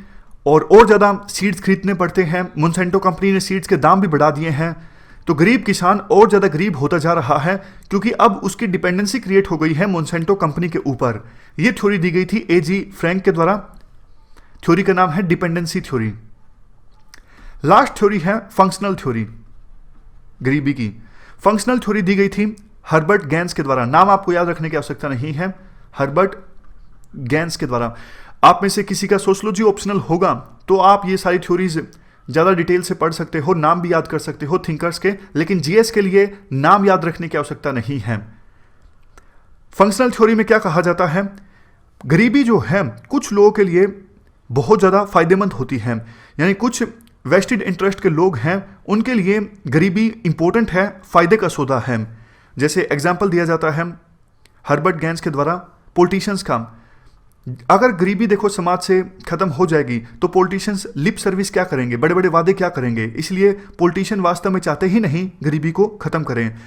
और ज़्यादा सीड्स खरीदने पड़ते हैं। मोनसेंटो कंपनी ने सीड्स के दाम भी बढ़ा दिए हैं, तो गरीब किसान और ज़्यादा गरीब होता जा रहा है, क्योंकि अब उसकी डिपेंडेंसी क्रिएट हो गई है मोनसेंटो कंपनी के ऊपर। यह थ्योरी दी गई थी एजी फ्रैंक के द्वारा। थ्योरी का नाम है डिपेंडेंसी थ्योरी। लास्ट थ्योरी है फंक्शनल थ्योरी, गरीबी की। फंक्शनल थ्योरी दी गई थी हर्बर्ट गैंस के द्वारा। नाम आपको याद रखने की आवश्यकता नहीं है, हर्बर्ट गैंस के द्वारा। आप में से किसी का सोशियोलॉजी ऑप्शनल होगा तो आप ये सारी थ्योरीज ज़्यादा डिटेल से पढ़ सकते हो, नाम भी याद कर सकते हो थिंकर्स के, लेकिन जीएस के लिए नाम याद रखने की आवश्यकता नहीं है। फंक्शनल थ्योरी में क्या कहा जाता है, गरीबी जो है कुछ लोगों के लिए बहुत ज़्यादा फायदेमंद होती है, यानी कुछ वेस्टेड इंटरेस्ट के लोग हैं उनके लिए गरीबी इंपॉर्टेंट है, फायदे का सौदा है। जैसे एग्जाम्पल दिया जाता है हर्बर्ट गैंस के द्वारा पॉलिटिशियंस का। अगर गरीबी देखो समाज से खत्म हो जाएगी तो पॉलिटिशियंस लिप सर्विस क्या करेंगे, बड़े बड़े वादे क्या करेंगे, इसलिए पॉलिटिशियन वास्तव में चाहते ही नहीं गरीबी को खत्म करें।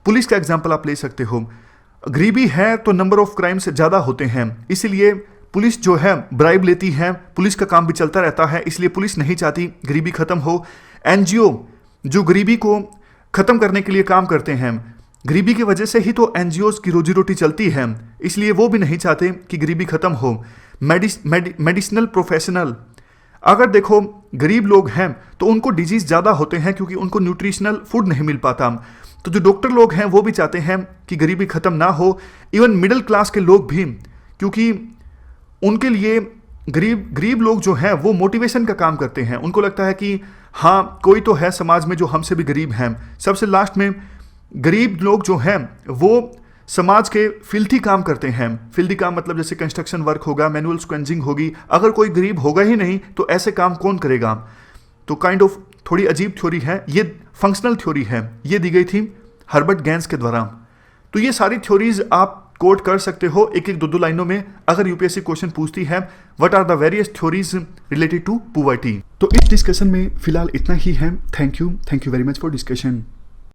पुलिस का एग्जाम्पल आप ले सकते हो, गरीबी है तो नंबर ऑफ क्राइम्स ज़्यादा होते हैं, इसलिए पुलिस जो है ब्राइब लेती है, पुलिस का काम भी चलता रहता है, इसलिए पुलिस नहीं चाहती गरीबी खत्म हो। एनजीओ जो गरीबी को खत्म करने के लिए काम करते हैं, गरीबी की वजह से ही तो एनजीओज की रोजी रोटी चलती है, इसलिए वो भी नहीं चाहते कि गरीबी खत्म हो। मेडिसिनल प्रोफेशनल, अगर देखो गरीब लोग हैं तो उनको डिजीज ज़्यादा होते हैं क्योंकि उनको न्यूट्रिशनल फूड नहीं मिल पाता। तो जो डॉक्टर लोग हैं वो भी चाहते हैं कि गरीबी खत्म ना हो। इवन मिडिल क्लास के लोग भी, क्योंकि उनके लिए गरीब लोग जो हैं वो मोटिवेशन का काम करते हैं, उनको लगता है कि हाँ कोई तो है समाज में जो हमसे भी गरीब हैं। सबसे लास्ट में गरीब लोग जो हैं वो समाज के फिल्थी काम करते हैं। फिल्थी काम मतलब जैसे कंस्ट्रक्शन वर्क होगा, मैनुअल स्क्वेंजिंग होगी। अगर कोई गरीब होगा ही नहीं तो ऐसे काम कौन करेगा। तो काइंड ऑफ थोड़ी अजीब थ्योरी है, ये फंक्शनल थ्योरी है, ये दी गई थी हर्बर्ट गैंस के द्वारा। तो ये सारी थ्योरीज आप कोट कर सकते हो एक एक दो लाइनों में। अगर यूपीएससी क्वेश्चन पूछती है what are the various theories related to poverty. तो इस डिस्कशन में फिलहाल इतना ही है। Thank you very much for discussion.